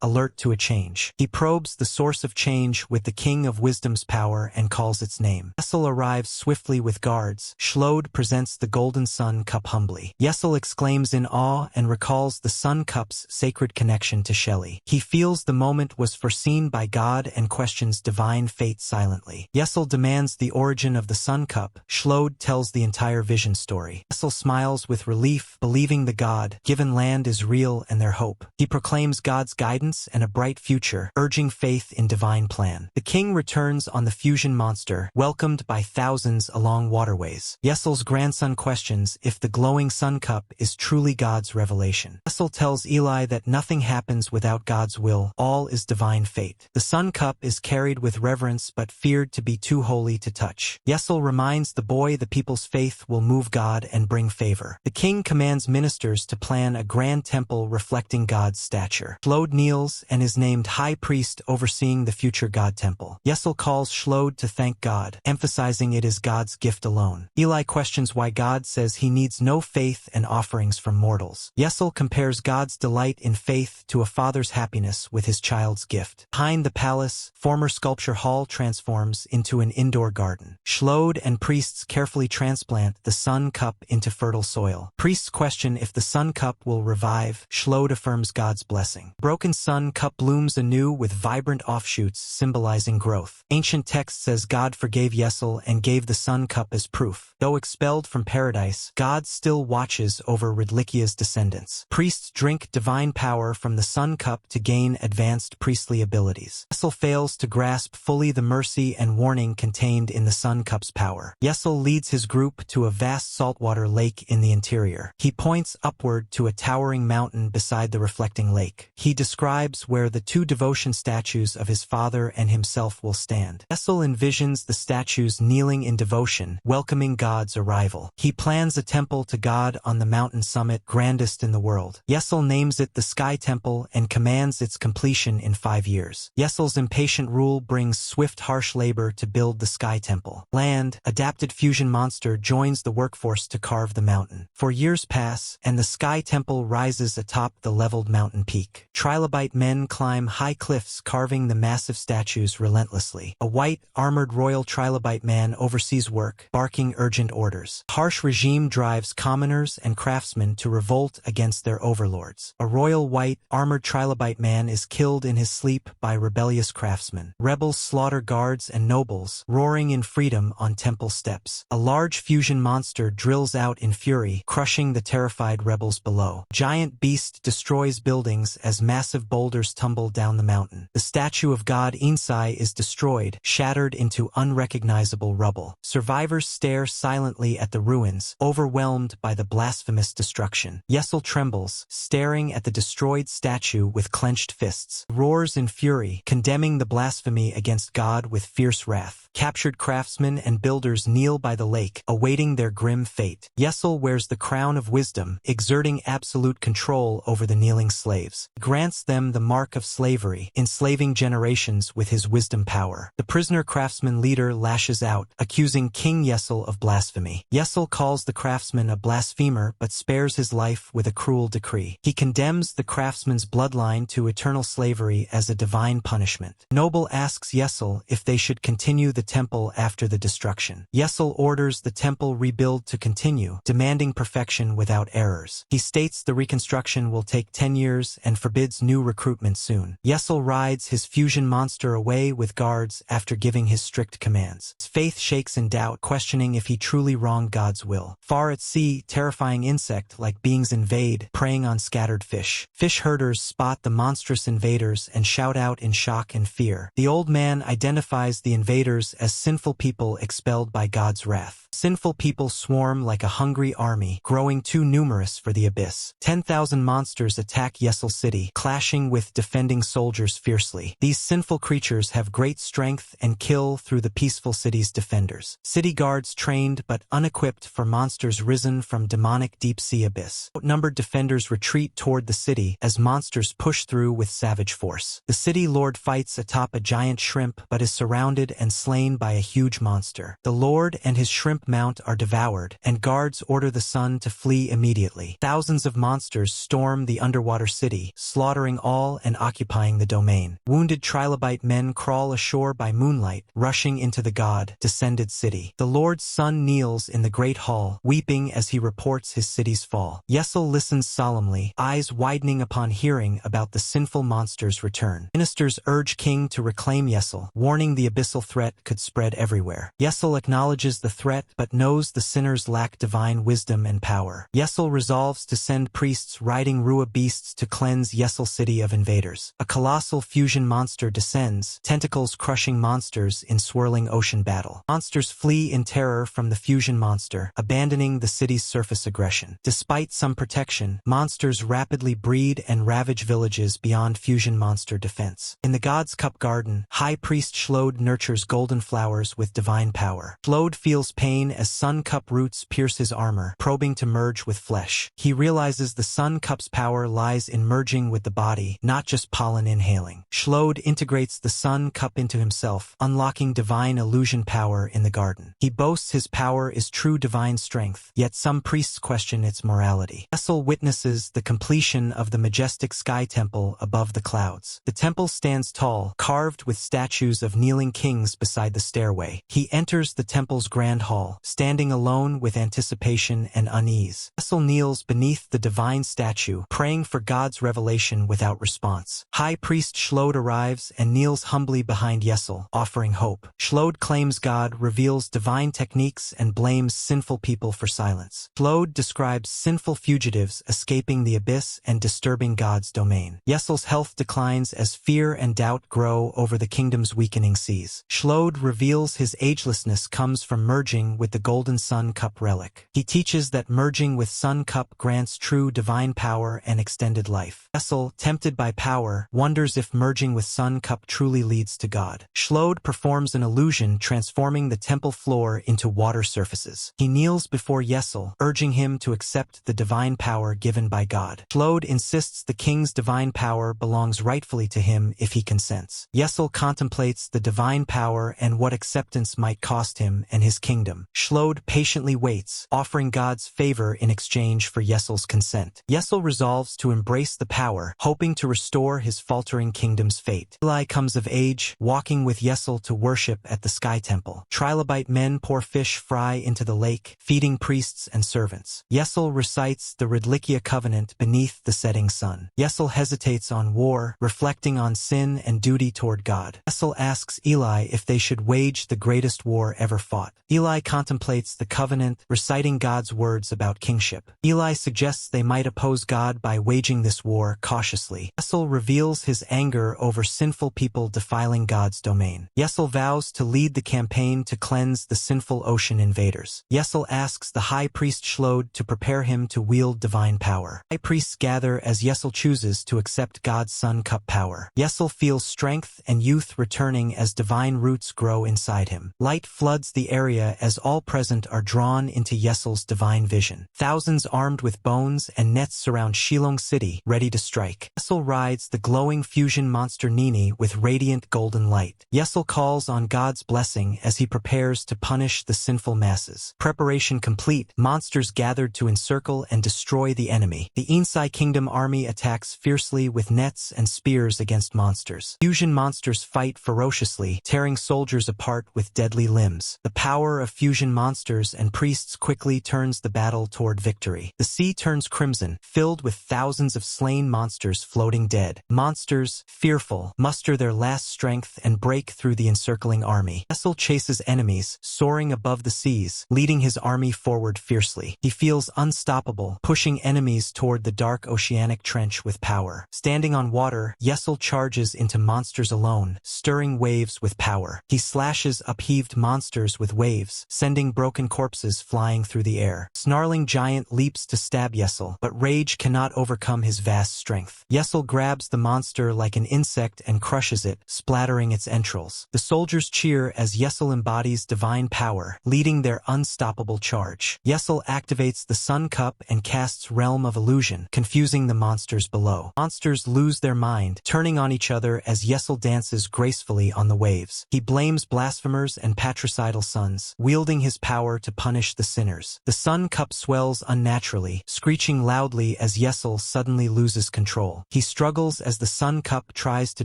A: alert to a change. He probes the source of change with the king of wisdom's power and calls its name. Yesel arrives swiftly with guards. Shlode presents the golden sun cup humbly. Yesel exclaims in awe and recalls the sun cup's sacred connection to Shelley. He feels the moment was foreseen by God and questions divine fate silently. Yesel demands the origin of the sun cup. Shlode tells the entire vision story. Yesel smiles with relief, believing the God-given land is real and their hope. He proclaims God's guidance and a bright future, urging faith in divine plan. The king returns on the fusion monster, welcomed by thousands along waterways. Yesel's grandson questions if the glowing sun cup is truly God's revelation. Yesel tells Eli that nothing happens without God's will, all is divine fate. The sun cup is carried with reverence but feared to be too holy to touch. Yesel reminds the boy the people's faith will move God and bring favor. The king commands ministers to plan a grand temple reflecting God's stature. Shlode kneels and is named high priest overseeing the future God temple. Yesel calls Shlode to thank God, emphasizing it is God's gift alone. Eli questions why God says he needs no faith and offerings from mortals. Yesel compares God's delight in faith to a father's happiness with his child's gift. Behind the palace, former sculpture hall transforms into an indoor garden. Shlode and priests carefully transplant the sun cup into fertile soil. Priests question if the sun cup will revive. Shlode affirms God's blessing. Broken sun cup blooms anew with vibrant offshoots symbolizing growth. Ancient text says God forgave Yesel and gave the sun cup as proof. Though expelled from paradise, God still watches over Ridlikia's descendants. Priests drink divine power from the sun cup to gain advanced priestly abilities. Yesel fails to grasp fully the mercy and warning contained in the sun cup's power. Yesel leads his group to a vast saltwater lake in the interior. He points upward to a towering mountain beside the reflecting lake. He describes where the two devotion statues of his father and himself will stand. Yesel envisions the statues kneeling in devotion, welcoming God's arrival. He plans a temple to God on the mountain summit, grandest in the world. Yesel names it the Sky Temple and commands its completion in 5 years. Yesel's impatient rule brings swift, harsh labor to build the Sky Temple. Land, adapted fusion monster joins the workforce to carve the mountain. For years pass, and the Sky Temple rises atop the leveled mountain peak. Trilobite men climb high cliffs, carving the massive statues relentlessly. A white, armored royal trilobite man oversees work, barking urgent orders. Harsh regime drives commoners and craftsmen to revolt against their overlords. A royal white, armored trilobite man is killed in his sleep by rebellious craftsmen. Rebels slaughter guards and nobles, roaring in freedom on temple steps. A large fusion monster drills out in fury, crushing the terrified rebels below. Giant beast destroys buildings as massive boulders tumble down the mountain. The statue of God Yinsai is destroyed, shattered into unrecognizable rubble. Survivors stare silently at the ruins, overwhelmed by the blasphemous destruction. Yesel trembles, staring at the destroyed statue with clenched fists. Roars in fury, condemning the blasphemy against God with fierce wrath. Captured craftsmen and builders kneel by the lake, awaiting their grim fate. Yesel wears the crown of wisdom, exerting absolute control over the kneeling slaves. He grants them the mark of slavery, enslaving generations with his wisdom power. The prisoner craftsman leader lashes out, accusing King Yesel of blasphemy. Yesel calls the craftsman a blasphemer but spares his life with a cruel decree. He condemns the craftsman's bloodline to eternal slavery as a divine punishment. Noble asks Yesel if they should continue the temple after the destruction. Yesel orders the temple rebuild to continue, demanding perfection without errors. He states the reconstruction will take 10 years and forbids new recruitment soon. Yesel rides his fusion monster away with guards after giving his strict commands. His faith shakes in doubt, questioning if he truly wronged God's will. Far at sea, terrifying insect-like beings invade, preying on scattered fish. Fish herders spot the monstrous invaders and shout out in shock and fear. The old man identifies the invaders as sinful people expelled by God's wrath. Sinful people swarm like a hungry army, growing too numerous for the abyss. 10,000 monsters attack Yesel City, clashing with defending soldiers fiercely. These sinful creatures have great strength and kill through the peaceful city's defenders. City guards trained but unequipped for monsters risen from demonic deep-sea abyss. Outnumbered defenders retreat toward the city as monsters push through with savage force. The city lord fights atop a giant shrimp but is surrounded and slain by a huge monster. The lord and his shrimp mount are devoured, and guards order the sun to flee immediately. Thousands of monsters storm the underwater city, slaughtering all and occupying the domain. Wounded trilobite men crawl ashore by moonlight, rushing into the god-descended city. The lord's son kneels in the great hall, weeping as he reports his city's fall. Yesel listens solemnly, eyes widening upon hearing about the sinful monster's return. Ministers urge King to reclaim Yesel, warning the abyssal threat could spread everywhere. Yesel acknowledges the threat but knows the sinners lack divine wisdom and power. Yesel resolves to send priests riding Rua beasts to cleanse Yesel City of invaders. A colossal fusion monster descends, tentacles crushing monsters in swirling ocean battle. Monsters flee in terror from the fusion monster, abandoning the city's surface aggression. Despite some protection, monsters rapidly breed and ravage villages beyond fusion monster defense. In the God's Cup Garden, High Priest Shlode nurtures golden flowers with divine power. Shlode feels pain as Sun Cup roots pierce his armor, probing to merge with flesh. He realizes the Sun Cup's power lies in merging with the body, not just pollen inhaling. Shlode integrates the Sun Cup into himself, unlocking divine illusion power in the garden. He boasts his power is true divine strength, yet some priests question its morality. Yesel witnesses the completion of the majestic sky temple above the clouds. The temple stands tall, carved with statues of kneeling kings beside the stairway. He enters the temple's grand hall, standing alone with anticipation and unease. Yesel kneels beneath the divine statue, praying for God's revelation without response. High Priest Shlode arrives and kneels humbly behind Yesel, offering hope. Shlode claims God reveals divine techniques and blames sinful people for silence. Shlode describes sinful fugitives escaping the abyss and disturbing God's domain. Yesel's health declines as fear and doubt grow over the kingdom's weakening seas. Shlode reveals his agelessness comes from merging with the Golden Sun Cup relic. He teaches that merging with Sun Cup grants true divine power and extended life. Yesel, tempted by power, wonders if merging with Sun Cup truly leads to God. Shlode performs an illusion transforming the temple floor into water surfaces. He kneels before Yesel, urging him to accept the divine power given by God. Shlode insists the king's divine power belongs rightfully to him if he consents. Yesel contemplates the divine power and what acceptance might cost him and his kingdom. Shlode patiently waits, offering God's favor in exchange for Yesel's consent. Yesel resolves to embrace the power, hoping to restore his faltering kingdom's fate. Eli comes of age, walking with Yesel to worship at the Sky Temple. Trilobite men pour fish fry into the lake, feeding priests and servants. Yesel recites the Ridlikia covenant beneath the setting sun. Yesel hesitates on war, reflecting on sin and duty toward God. Yesel asks Eli if they should wage the greatest war ever fought. Eli contemplates the covenant, reciting God's words about kingship. Eli suggests they might oppose God by waging this war cautiously. Yesel reveals his anger over sinful people defiling God's domain. Yesel vows to lead the campaign to cleanse the sinful ocean invaders. Yesel asks the High Priest Shlode to prepare him to wield divine power. High priests gather as Yesel chooses to accept God's Sun Cup power. Yesel feels strength and youth returning as divine roots grow inside him. Light floods the area as all present are drawn into Yesel's divine vision. Thousands armed with bones and nets surround Shilong City, ready to strike. Yesel rides the glowing fusion monster Nini with radiant golden light. Yesel calls on God's blessing as he prepares to punish the sinful masses. Preparation complete, monsters gathered to encircle and destroy the enemy. The Yinsai Kingdom army attacks fiercely with nets and spears against monsters. Fusion monsters fight ferociously, tearing soldiers apart with deadly limbs. The power of fusion monsters and priests quickly turns the battle toward victory. The sea turns crimson, filled with thousands of slain monsters floating dead. Monsters, fearful, muster their last strength and break through the encircling army. Yesel chases enemies, soaring above the seas, leading his army forward fiercely. He feels unstoppable, pushing enemies toward the dark oceanic trench with power. Standing on water, Yesel charges into monsters alone, stirring waves with power. He He slashes upheaved monsters with waves, sending broken corpses flying through the air. Snarling giant leaps to stab Yesel, but rage cannot overcome his vast strength. Yesel grabs the monster like an insect and crushes it, splattering its entrails. The soldiers cheer as Yesel embodies divine power, leading their unstoppable charge. Yesel activates the Sun Cup and casts Realm of Illusion, confusing the monsters below. Monsters lose their mind, turning on each other as Yesel dances gracefully on the waves. He blames blasphemers and patricidal sons, wielding his power to punish the sinners. The Sun Cup swells unnaturally, screeching loudly as Yesel suddenly loses control. He struggles as the Sun Cup tries to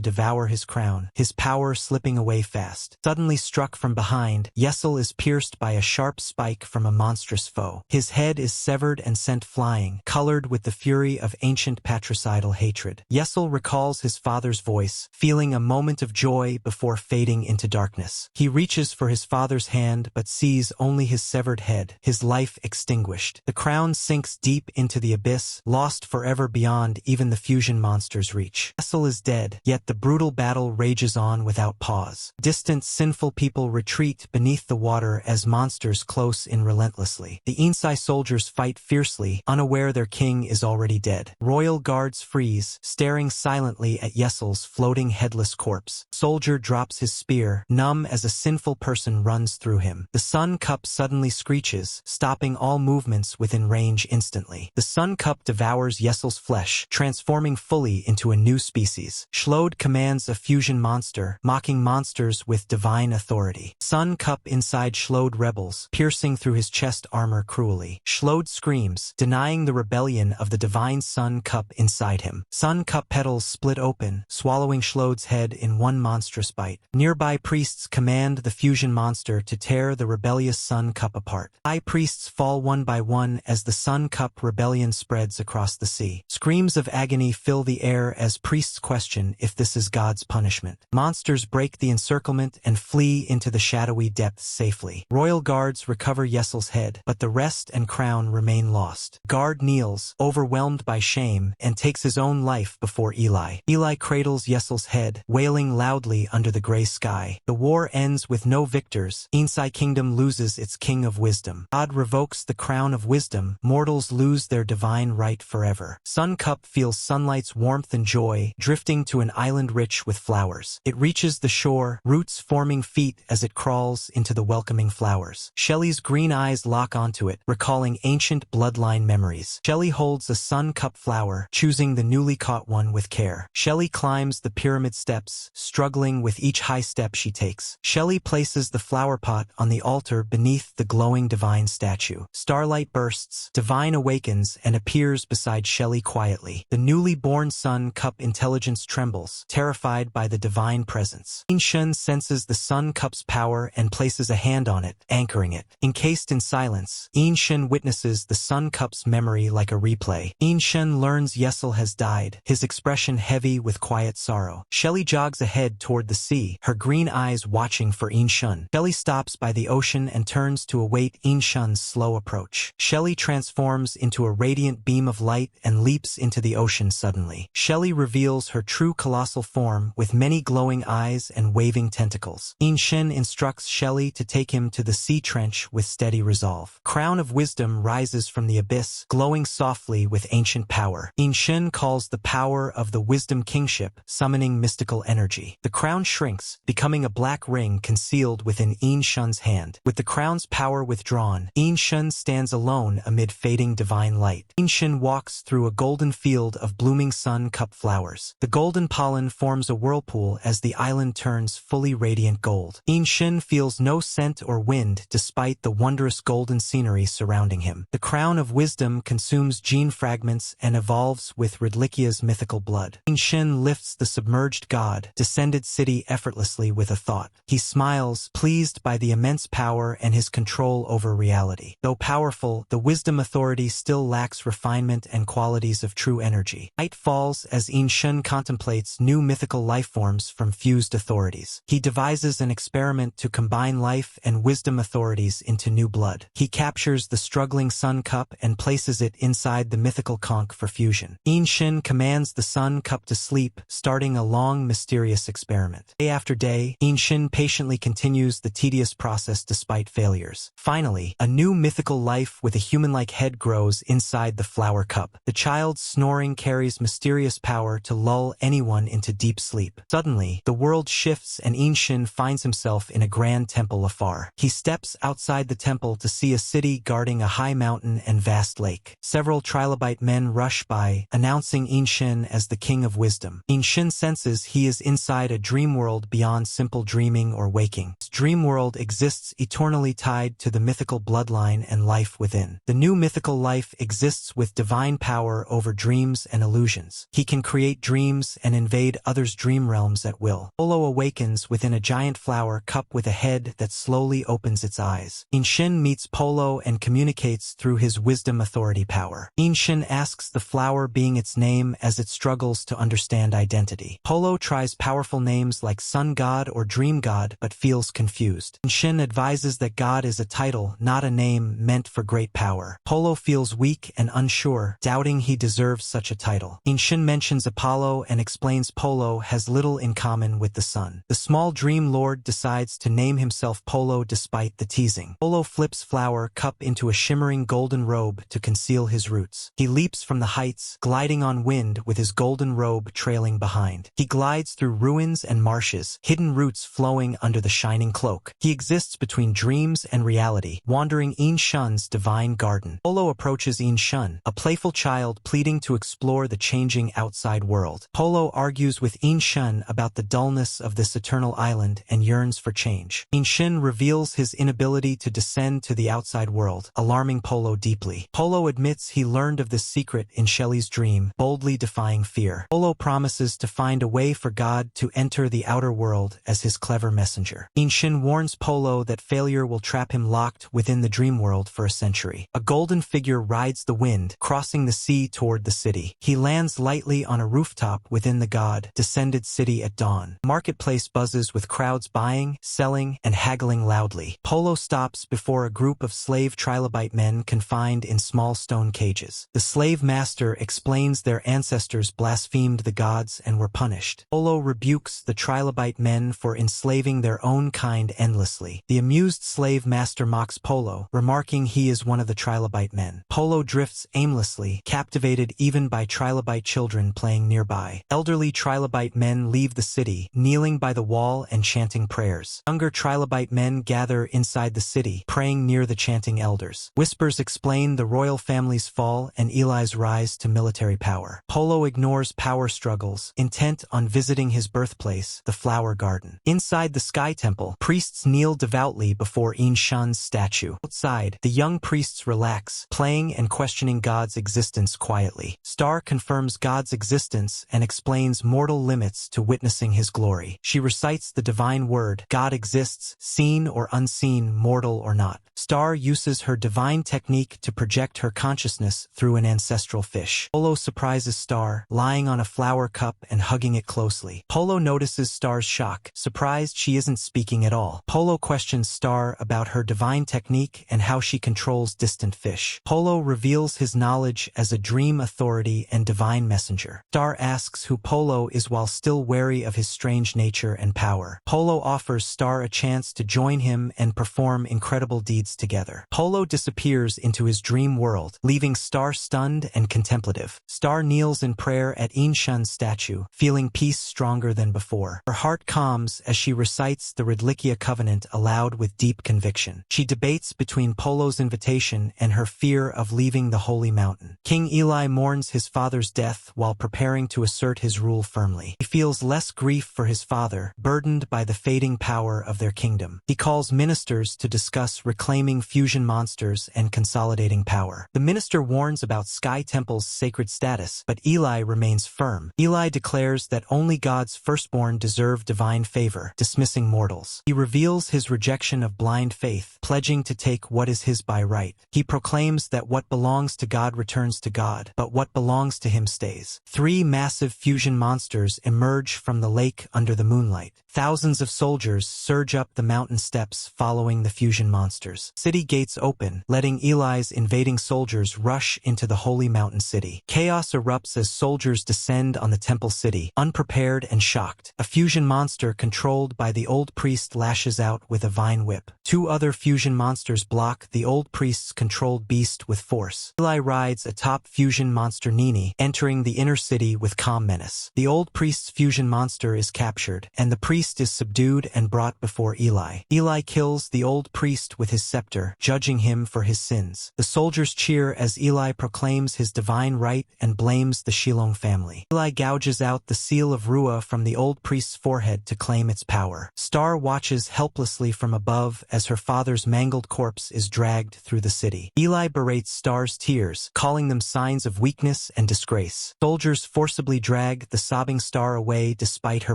A: devour his crown, his power slipping away fast. Suddenly struck from behind, Yesel is pierced by a sharp spike from a monstrous foe. His head is severed and sent flying, colored with the fury of ancient patricidal hatred. Yesel recalls his father's voice, feeling a moment of joy before fading into darkness. He reaches for his father's hand but sees only his severed head, his life extinguished. The crown sinks deep into the abyss, lost forever beyond even the fusion monster's reach. Yesel is dead, yet the brutal battle rages on without pause. Distant, sinful people retreat beneath the water as monsters close in relentlessly. The Yinsai soldiers fight fiercely, unaware their king is already dead. Royal guards freeze, staring silently at Yesel's floating headless corpse. Soldier drops his spear, numb as a sinful person runs through him. The Sun Cup suddenly screeches, stopping all movements within range instantly. The Sun Cup devours Yesel's flesh, transforming fully into a new species. Shlode commands a fusion monster, mocking monsters with divine authority. Sun Cup inside Shlode rebels, piercing through his chest armor cruelly. Shlode screams, denying the rebellion of the divine Sun Cup inside him. Sun Cup petals split open, swallowing Shlode's head in one monstrous bite. Nearby priests command the fusion monster to tear the rebellious Sun Cup apart. High priests fall one by one as the Sun Cup rebellion spreads across the sea. Screams of agony fill the air as priests question if this is God's punishment. Monsters break the encirclement and flee into the shadowy depths safely. Royal guards recover Yesel's head, but the rest and crown remain lost. Guard kneels, overwhelmed by shame, and takes his own life before Eli. Eli cradles Yesel's head, wailing loudly under the gray sky. The war ends with no victors. Yinsai kingdom loses its king of wisdom. God revokes the crown of wisdom. Mortals lose their divine right forever. Sun Cup feels sunlight's warmth and joy, drifting to an island rich with flowers. It reaches the shore, roots forming feet as it crawls into the welcoming flowers. Shelley's green eyes lock onto it, recalling ancient bloodline memories. Shelley holds a Sun Cup flower, choosing the newly caught one with care. Shelley climbs the pyramid steps, struggling with each high step she takes. Shelley places the flower pot on the altar beneath the glowing divine statue. Starlight bursts, divine awakens and appears beside Shelley quietly. The newly born Sun Cup intelligence trembles, terrified by the divine presence. Yin Shen senses the Sun Cup's power and places a hand on it, anchoring it. Encased in silence, Yin Shen witnesses the Sun Cup's memory like a replay. Yin Shen learns Yesel has died, his expression heavy with quiet sorrow. Shelley jogs ahead toward the sea, her green eyes watching for Yin Shen. Shelley stops by the ocean and turns to await Yin Shen's slow approach. Shelley transforms into a radiant beam of light and leaps into the ocean suddenly. Shelley reveals her true colossal form with many glowing eyes and waving tentacles. Yin Shen instructs Shelley to take him to the sea trench with steady resolve. Crown of Wisdom rises from the abyss, glowing softly with ancient power. Yin Shen calls the power of the Wisdom Kingship, summoning mystical energy. The crown shrinks, becoming a black ring concealed within Yin Shen's hand. With the crown's power withdrawn, Yin Shen stands alone amid fading divine light. Yin Shen walks through a golden field of blooming Sun Cup flowers. The golden pollen forms a whirlpool as the island turns fully radiant gold. Yin Shen feels no scent or wind despite the wondrous golden scenery surrounding him. The crown of wisdom consumes gene fragments and evolves with Ridlikia's mythical blood. Yin Shen lifts the submerged god, descended city effortlessly with a thought. He smiles, pleased by the immense power and his control over reality. Though powerful, the wisdom authority still lacks refinement and qualities of true energy. Night falls as Yin Shen contemplates new mythical lifeforms from fused authorities. He devises an experiment to combine life and wisdom authorities into new blood. He captures the struggling Sun Cup and places it inside the mythical conch for fusion. Yin Shen commands the Sun Cup to sleep, starting a long, mysterious experiment. experiment. Day after day, Yin Shen patiently continues the tedious process despite failures. Finally, a new mythical life with a human-like head grows inside the flower cup. The child's snoring carries mysterious power to lull anyone into deep sleep. Suddenly, the world shifts and Yin Shen finds himself in a grand temple afar. He steps outside the temple to see a city guarding a high mountain and vast lake. Several trilobite men rush by, announcing Yin Shen as the king of wisdom. Yin Shen senses he is inside a dream world beyond simple dreaming or waking. This dream world exists eternally tied to the mythical bloodline and life within. The new mythical life exists with divine power over dreams and illusions. He can create dreams and invade others' dream realms at will. Polo awakens within a giant flower cup with a head that slowly opens its eyes. Yin Shen meets Polo and communicates through his wisdom authority power. Yin Shen asks the flower being its name as it struggles to understand identity. Polo tries powerful names like Sun God or Dream God but feels confused. Yin Shen advises that God is a title, not a name meant for great power. Polo feels weak and unsure, doubting he deserves such a title. Yin Shen mentions Apollo and explains Polo has little in common with the sun. The small dream lord decides to name himself Polo despite the teasing. Polo flips flower cup into a shimmering golden robe to conceal his roots. He leaps from the heights, gliding on wind with his golden robe trailing behind. He glides through ruins and marshes, hidden roots flowing under the shining cloak. He exists between dreams and reality, wandering Yin Shen's divine garden. Polo approaches Yin Shen, a playful child pleading to explore the changing outside world. Polo argues with Yin Shen about the dullness of this eternal island and yearns for change. Yin Shen reveals his inability to descend to the outside world, alarming Polo deeply. Polo admits he learned of this secret in Shelley's dream, boldly defying fear. Polo promises to find a way for God to enter the outer world as his clever messenger. Yin Shen warns Polo that failure will trap him locked within the dream world for a century. A golden figure rides the wind, crossing the sea toward the city. He lands lightly on a rooftop within the God-descended city at dawn. The marketplace buzzes with crowds buying, selling, and haggling loudly. Polo stops before a group of slave trilobite men confined in small stone cages. The slave master explains their ancestors blasphemed the gods and were punished. Polo rebukes the trilobite men for enslaving their own kind endlessly. The amused slave master mocks Polo, remarking he is one of the trilobite men. Polo drifts aimlessly, captivated even by trilobite children playing nearby. Elderly trilobite men leave the city, kneeling by the wall and chanting prayers. Younger trilobite men gather inside the city, praying near the chanting elders. Whispers explain the royal family's fall and Eli's rise to military power. Polo ignores power struggles, intent on visiting his birthplace, the flower garden. Inside the Sky Temple, priests kneel devoutly before Yin Shen's statue. Outside, the young priests relax, playing and questioning God's existence quietly. Star confirms God's existence and explains mortal limits to witnessing his glory. She recites the divine word, God exists, seen or unseen, mortal or not. Star uses her divine technique to project her consciousness through an ancestral fish. Polo surprises Star, lying on a flower cup and hugging it closely. Polo notices Star's shock, surprised she isn't speaking at all. Polo questions Star about her divine technique and how she controls distant fish. Polo reveals his knowledge as a dream authority and divine messenger. Star asks who Polo is while still wary of his strange nature and power. Polo offers Star a chance to join him and perform incredible deeds together. Polo disappears into his dream world, leaving Star stunned and contemplative. Star kneels in prayer at Yin Shen's statue, feeling peace stronger than before. Her heart calms as she recites the Ridlikia covenant aloud with deep conviction. She debates between Polo's invitation and her fear of leaving the holy mountain. King Eli mourns his father's death while preparing to assert his rule firmly. He feels less grief for his father, burdened by the fading power of their kingdom. He calls ministers to discuss reclaiming fusion monsters and consolidating power. The minister warns about Sky Temple's sacred status, but Eli remains firm. Eli declares that only God's firstborn deserve divine favor, dismissing mortals. He reveals his rejection of blind faith, pledging to take what is his by right. He proclaims that what belongs to God returns to God, but what belongs to him stays. 3 massive fusion monsters emerge from the lake under the moonlight. Thousands of soldiers surge up the mountain steps following the fusion monsters. City gates open, letting Eli's invading soldiers rush into the holy mountain city. Chaos erupts as soldiers descend on the temple city, unprepared and shocked. A fusion monster controlled by the old priest lashes out with a vine whip. Two other fusion monsters block the old priest's controlled beast with force. Eli rides atop fusion monster Nini, entering the inner city with calm menace. The old priest's fusion monster is captured, and the priest is subdued and brought before Eli. Eli kills the old priest with his scepter, judging him for his sins. The soldiers cheer as Eli proclaims his divine right and blames the Shilong family. Eli gouges out the seal of Rua from the old priest's forehead to claim its power. Star watches helplessly from above as her father's mangled corpse is dragged through the city. Eli berates Star's tears, calling them signs of weakness and disgrace. Soldiers forcibly drag the sobbing Star away despite her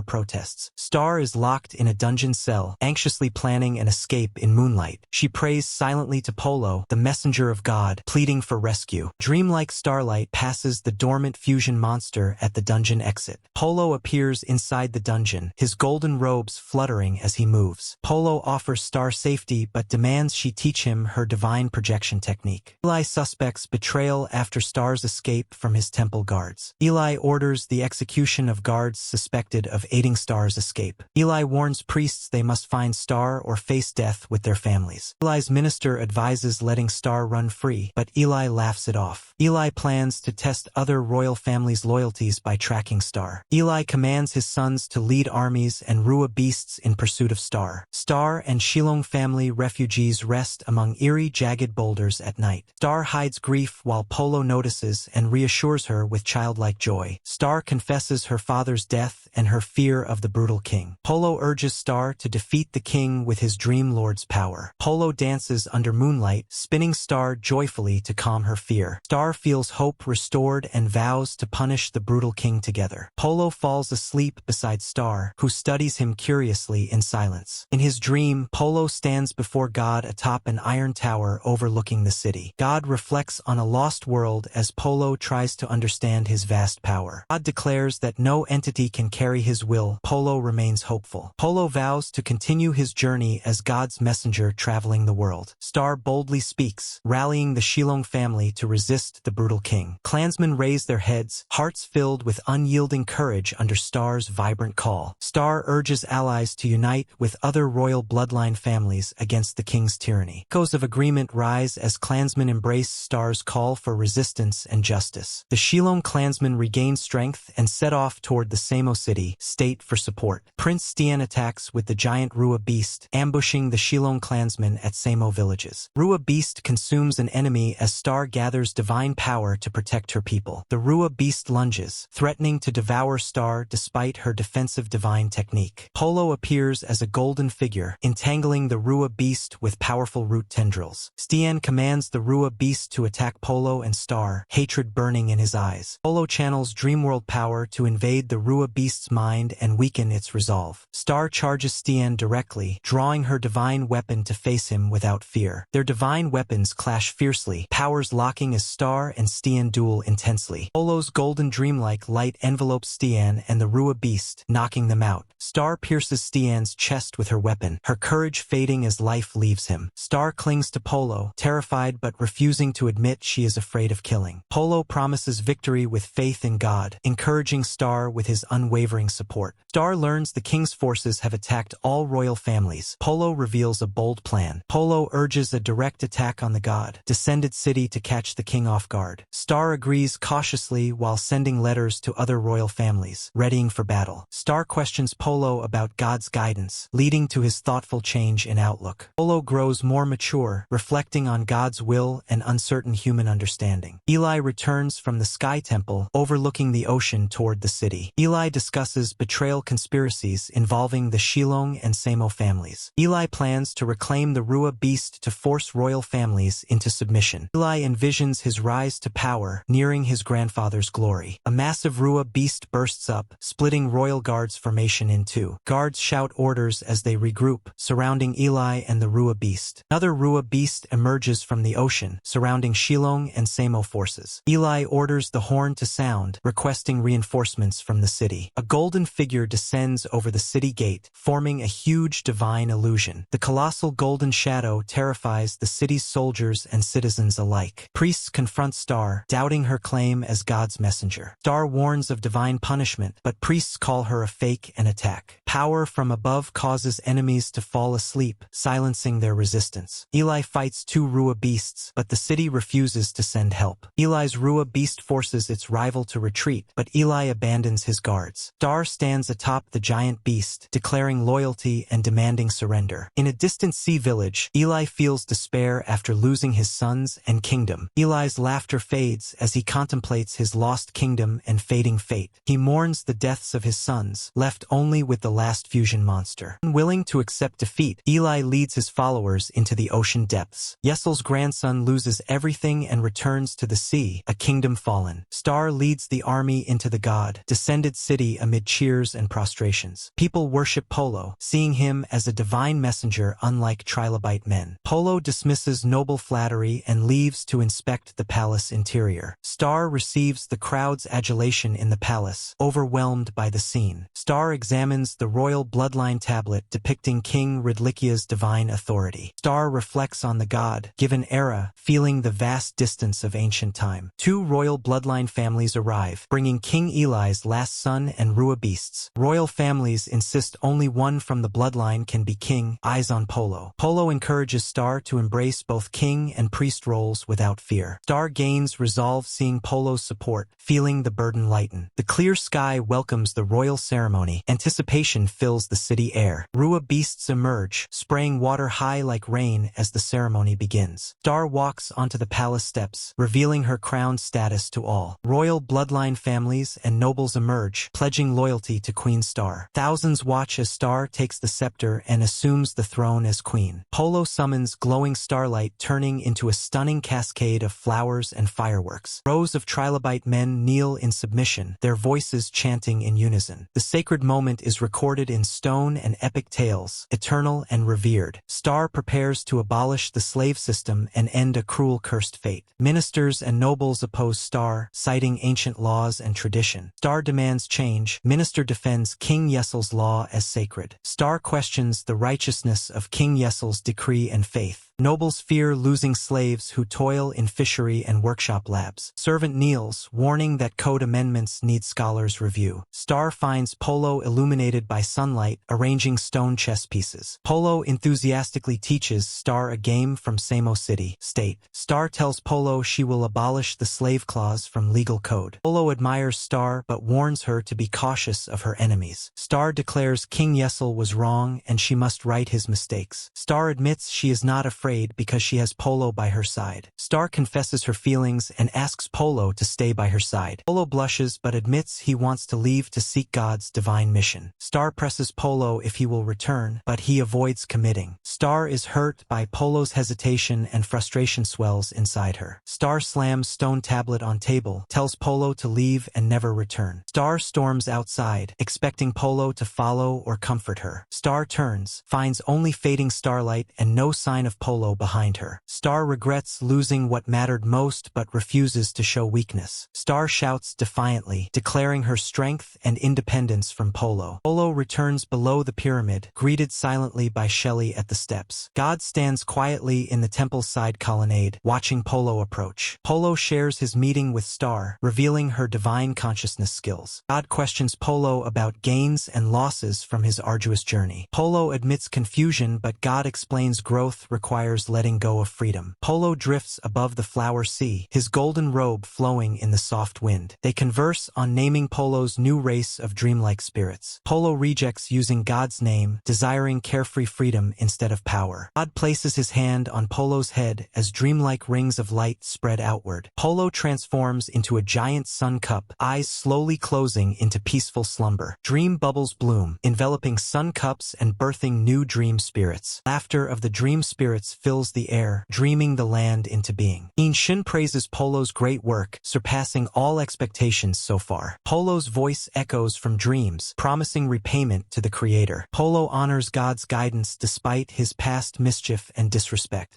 A: protests. Star is locked in a dungeon cell, anxiously planning an escape in moonlight. She prays silently to Polo, the messenger of God, pleading for rescue. Dreamlike starlight passes the dormant fusion monster at the dungeon exit. Polo appears inside the dungeon, his golden robes fluttering as he moves. Polo offers Star safety but demands she teach him her divine projection technique. Eli suspects betrayal after Star's escape from his temple guards. Eli orders the execution of guards suspected of aiding Star's escape. Eli warns priests they must find Star or face death with their families. Eli's minister advises letting Star run free, but Eli laughs it off. Eli plans to test other royal families' loyalties by tracking Star. Eli commands his sons to lead armies and Rua beasts in pursuit of Star. Star and Shilong family refugees rest among eerie, jagged boulders at night. Star hides grief while Polo notices and reassures her with childlike joy. Star confesses her father's death and her fear of the brutal king. Polo urges Star to defeat the king with his Dream Lord's power. Polo dances under moonlight, spinning Star joyfully to calm her fear. Star feels hope restored and vows to punish the brutal king together. Polo falls asleep beside Star, who studies him curiously in silence. In his dream, Polo stands before God atop an iron tower overlooking the city. God reflects on a lost world as Polo tries to understand his vast power. God declares that no entity can carry his will. Polo remains hopeful. Polo vows to continue his journey as God's messenger traveling the world. Star boldly speaks, rallying the Shilong family to resist the brutal king. Clansmen raise their heads, hearts filled with unyielding courage under Star's vibrant call. Star urges allies to unite with other royal bloodline families against the king's tyranny. Echoes of agreement rise as clansmen embrace Star's call for resistance and justice. The Shilong clansmen regain strength and set off toward the Samo city state for support. Prince Stian attacks with the giant Rua beast, ambushing the Shilong clansmen at Samo villages. Rua beast consumes an enemy as Star gathers divine power to protect her people. The Rua beast lunges, threatening to devour Star despite her defensive divine technique. Polo appears as a golden figure, entangling the Rua beast with powerful root tendrils. Stian commands the Rua beast to attack Polo and Star, hatred burning in his eyes. Polo channels Dreamworld power to invade the Rua beast's mind and weaken its resolve. Star charges Stian directly, drawing her divine weapon to face him without fear. Their divine weapons clash fiercely, powers locking as Star and Stian duel intensely. Polo's golden dreamlike light envelopes Stian and the Rua beast, knocking them out. Star pierces Stian's chest with her weapon, her courage fading as life leaves him. Star clings to Polo, terrified but refusing to admit she is afraid of killing. Polo promises victory with faith in God, encouraging Star with his unwavering support. Star learns the king's forces have attacked all royal families. Polo reveals a bold plan. Polo urges a direct attack on the god-descended city to catch the king off guard. Star agrees cautiously while sending letters to other royal families, readying for battle. Star questions Polo about God's guidance, leading to his thoughtful change in outlook. Polo grows more mature, reflecting on God's will and uncertain human understanding. Eli returns from the Sky Temple, overlooking the ocean toward the city. Eli discusses betrayal conspiracies involving the Shilong and Samo families. Eli plans to reclaim the Rua beast to force royal families into submission. Eli envisions his rise to power, nearing his grandfather's glory. A massive Rua beast bursts up, splitting royal guards formation in two. Guards shout orders as they regroup, surrounding Eli and the Rua beast. Another Rua beast emerges from the ocean, surrounding Shilong and Samo forces. Eli orders the horn to sound, requesting reinforcements from the city. A golden figure descends over the city gate, forming a huge divine illusion. The colossal golden shadow terrifies the city's soldiers and citizens alike. Priests confront Star, doubting her claim as God's messenger. Star warns of divine punishment, but priests call her a fake and attack. Power from above causes enemies to fall asleep, silencing their resistance. Eli fights two Rua beasts, but the city refuses to send help. Eli's Rua beast forces its rival to retreat, but Eli abandons his guards. Star stands atop the giant beast, declaring loyalty and demanding surrender. In a distant sea village, Eli feels despair after losing his sons and kingdom. Eli's laughter fades as he contemplates his lost kingdom and fading fate. He mourns the deaths of his sons, left only with the last fusion monster. Unwilling to accept defeat, Eli leads his followers into the ocean depths. Yesel's grandson loses everything and returns to the sea, a kingdom fallen. Star leads the army into the god-descended city amid cheers and prostrations. People worship Polo, seeing him as a divine messenger unlike trilobite men. Polo dismisses noble flattery and leaves to inspect the palace interior. Star receives the crowd's adulation in the palace, overwhelmed by the scene. Star examines the royal bloodline tablet depicting King Ridlikia's divine authority. Star reflects on the God-given era, feeling the vast distance of ancient time. Two royal bloodline families arrive, bringing King Eli's last son and Rua beasts. Royal families insist only one from the bloodline can be king, eyes on Polo. Polo encourages Star to embrace both king and priest roles without fear. Star gains resolve seeing Polo's support, feeling the burden lighten. The clear sky welcomes the royal ceremony. Anticipation fills the city air. Rua beasts emerge, spraying water high like rain as the ceremony begins. Star walks onto the palace steps, revealing her crowned status to all. Royal bloodline families and nobles emerge, pledging loyalty to Queen Star. Thousands watch as Star takes the scepter and assumes the throne as queen. Polo summons glowing starlight, turning into a stunning cascade of flowers and fireworks. Rows of trilobite men kneel in submission, their voices chanting in unison. The sacred moment is recorded in stone and epic tales, eternal and revered. Star prepares to abolish the slave system and end a cruel cursed fate. Ministers and nobles oppose Star, citing ancient laws and tradition. Star demands change. Minister defends King Yesel's law as sacred. Star questions the righteousness of King Yesel's decree and faith. Nobles fear losing slaves who toil in fishery and workshop labs. Servant kneels, warning that code amendments need scholars' review. Star finds Polo illuminated by sunlight, arranging stone chess pieces. Polo enthusiastically teaches Star a game from Samo City, State. Star tells Polo she will abolish the slave clause from legal code. Polo admires Star but warns her to be cautious of her enemies. Star declares King Yesel was wrong and she must right his mistakes. Star admits she is not afraid because she has Polo by her side. Star confesses her feelings and asks Polo to stay by her side. Polo blushes but admits he wants to leave to seek God's divine mission. Star presses Polo if he will return, but he avoids committing. Star is hurt by Polo's hesitation and frustration swells inside her. Star slams stone tablet on table, tells Polo to leave and never return. Star storms outside, expecting Polo to follow or comfort her. Star turns, finds only fading starlight and no sign of Polo behind her. Star regrets losing what mattered most but refuses to show weakness. Star shouts defiantly, declaring her strength and independence from Polo. Polo returns below the pyramid, greeted silently by Shelley at the steps. God stands quietly in the temple's side colonnade, watching Polo approach. Polo shares his meeting with Star, revealing her divine consciousness skills. God questions Polo about gains and losses from his arduous journey. Polo admits confusion, but God explains growth requires letting go of freedom. Polo drifts above the flower sea, his golden robe flowing in the soft wind. They converse on naming Polo's new race of dreamlike spirits. Polo rejects using God's name, desiring carefree freedom instead of power. God places his hand on Polo's head as dreamlike rings of light spread outward. Polo transforms into a giant sun cup, eyes slowly closing into peaceful slumber. Dream bubbles bloom, enveloping sun cups and birthing new dream spirits. Laughter of the dream spirits fills the air, dreaming the land into being. Yin Shen praises Polo's great work, surpassing all expectations so far. Polo's voice echoes from dreams, promising repayment to the Creator. Polo honors God's guidance despite his past mischief and disrespect.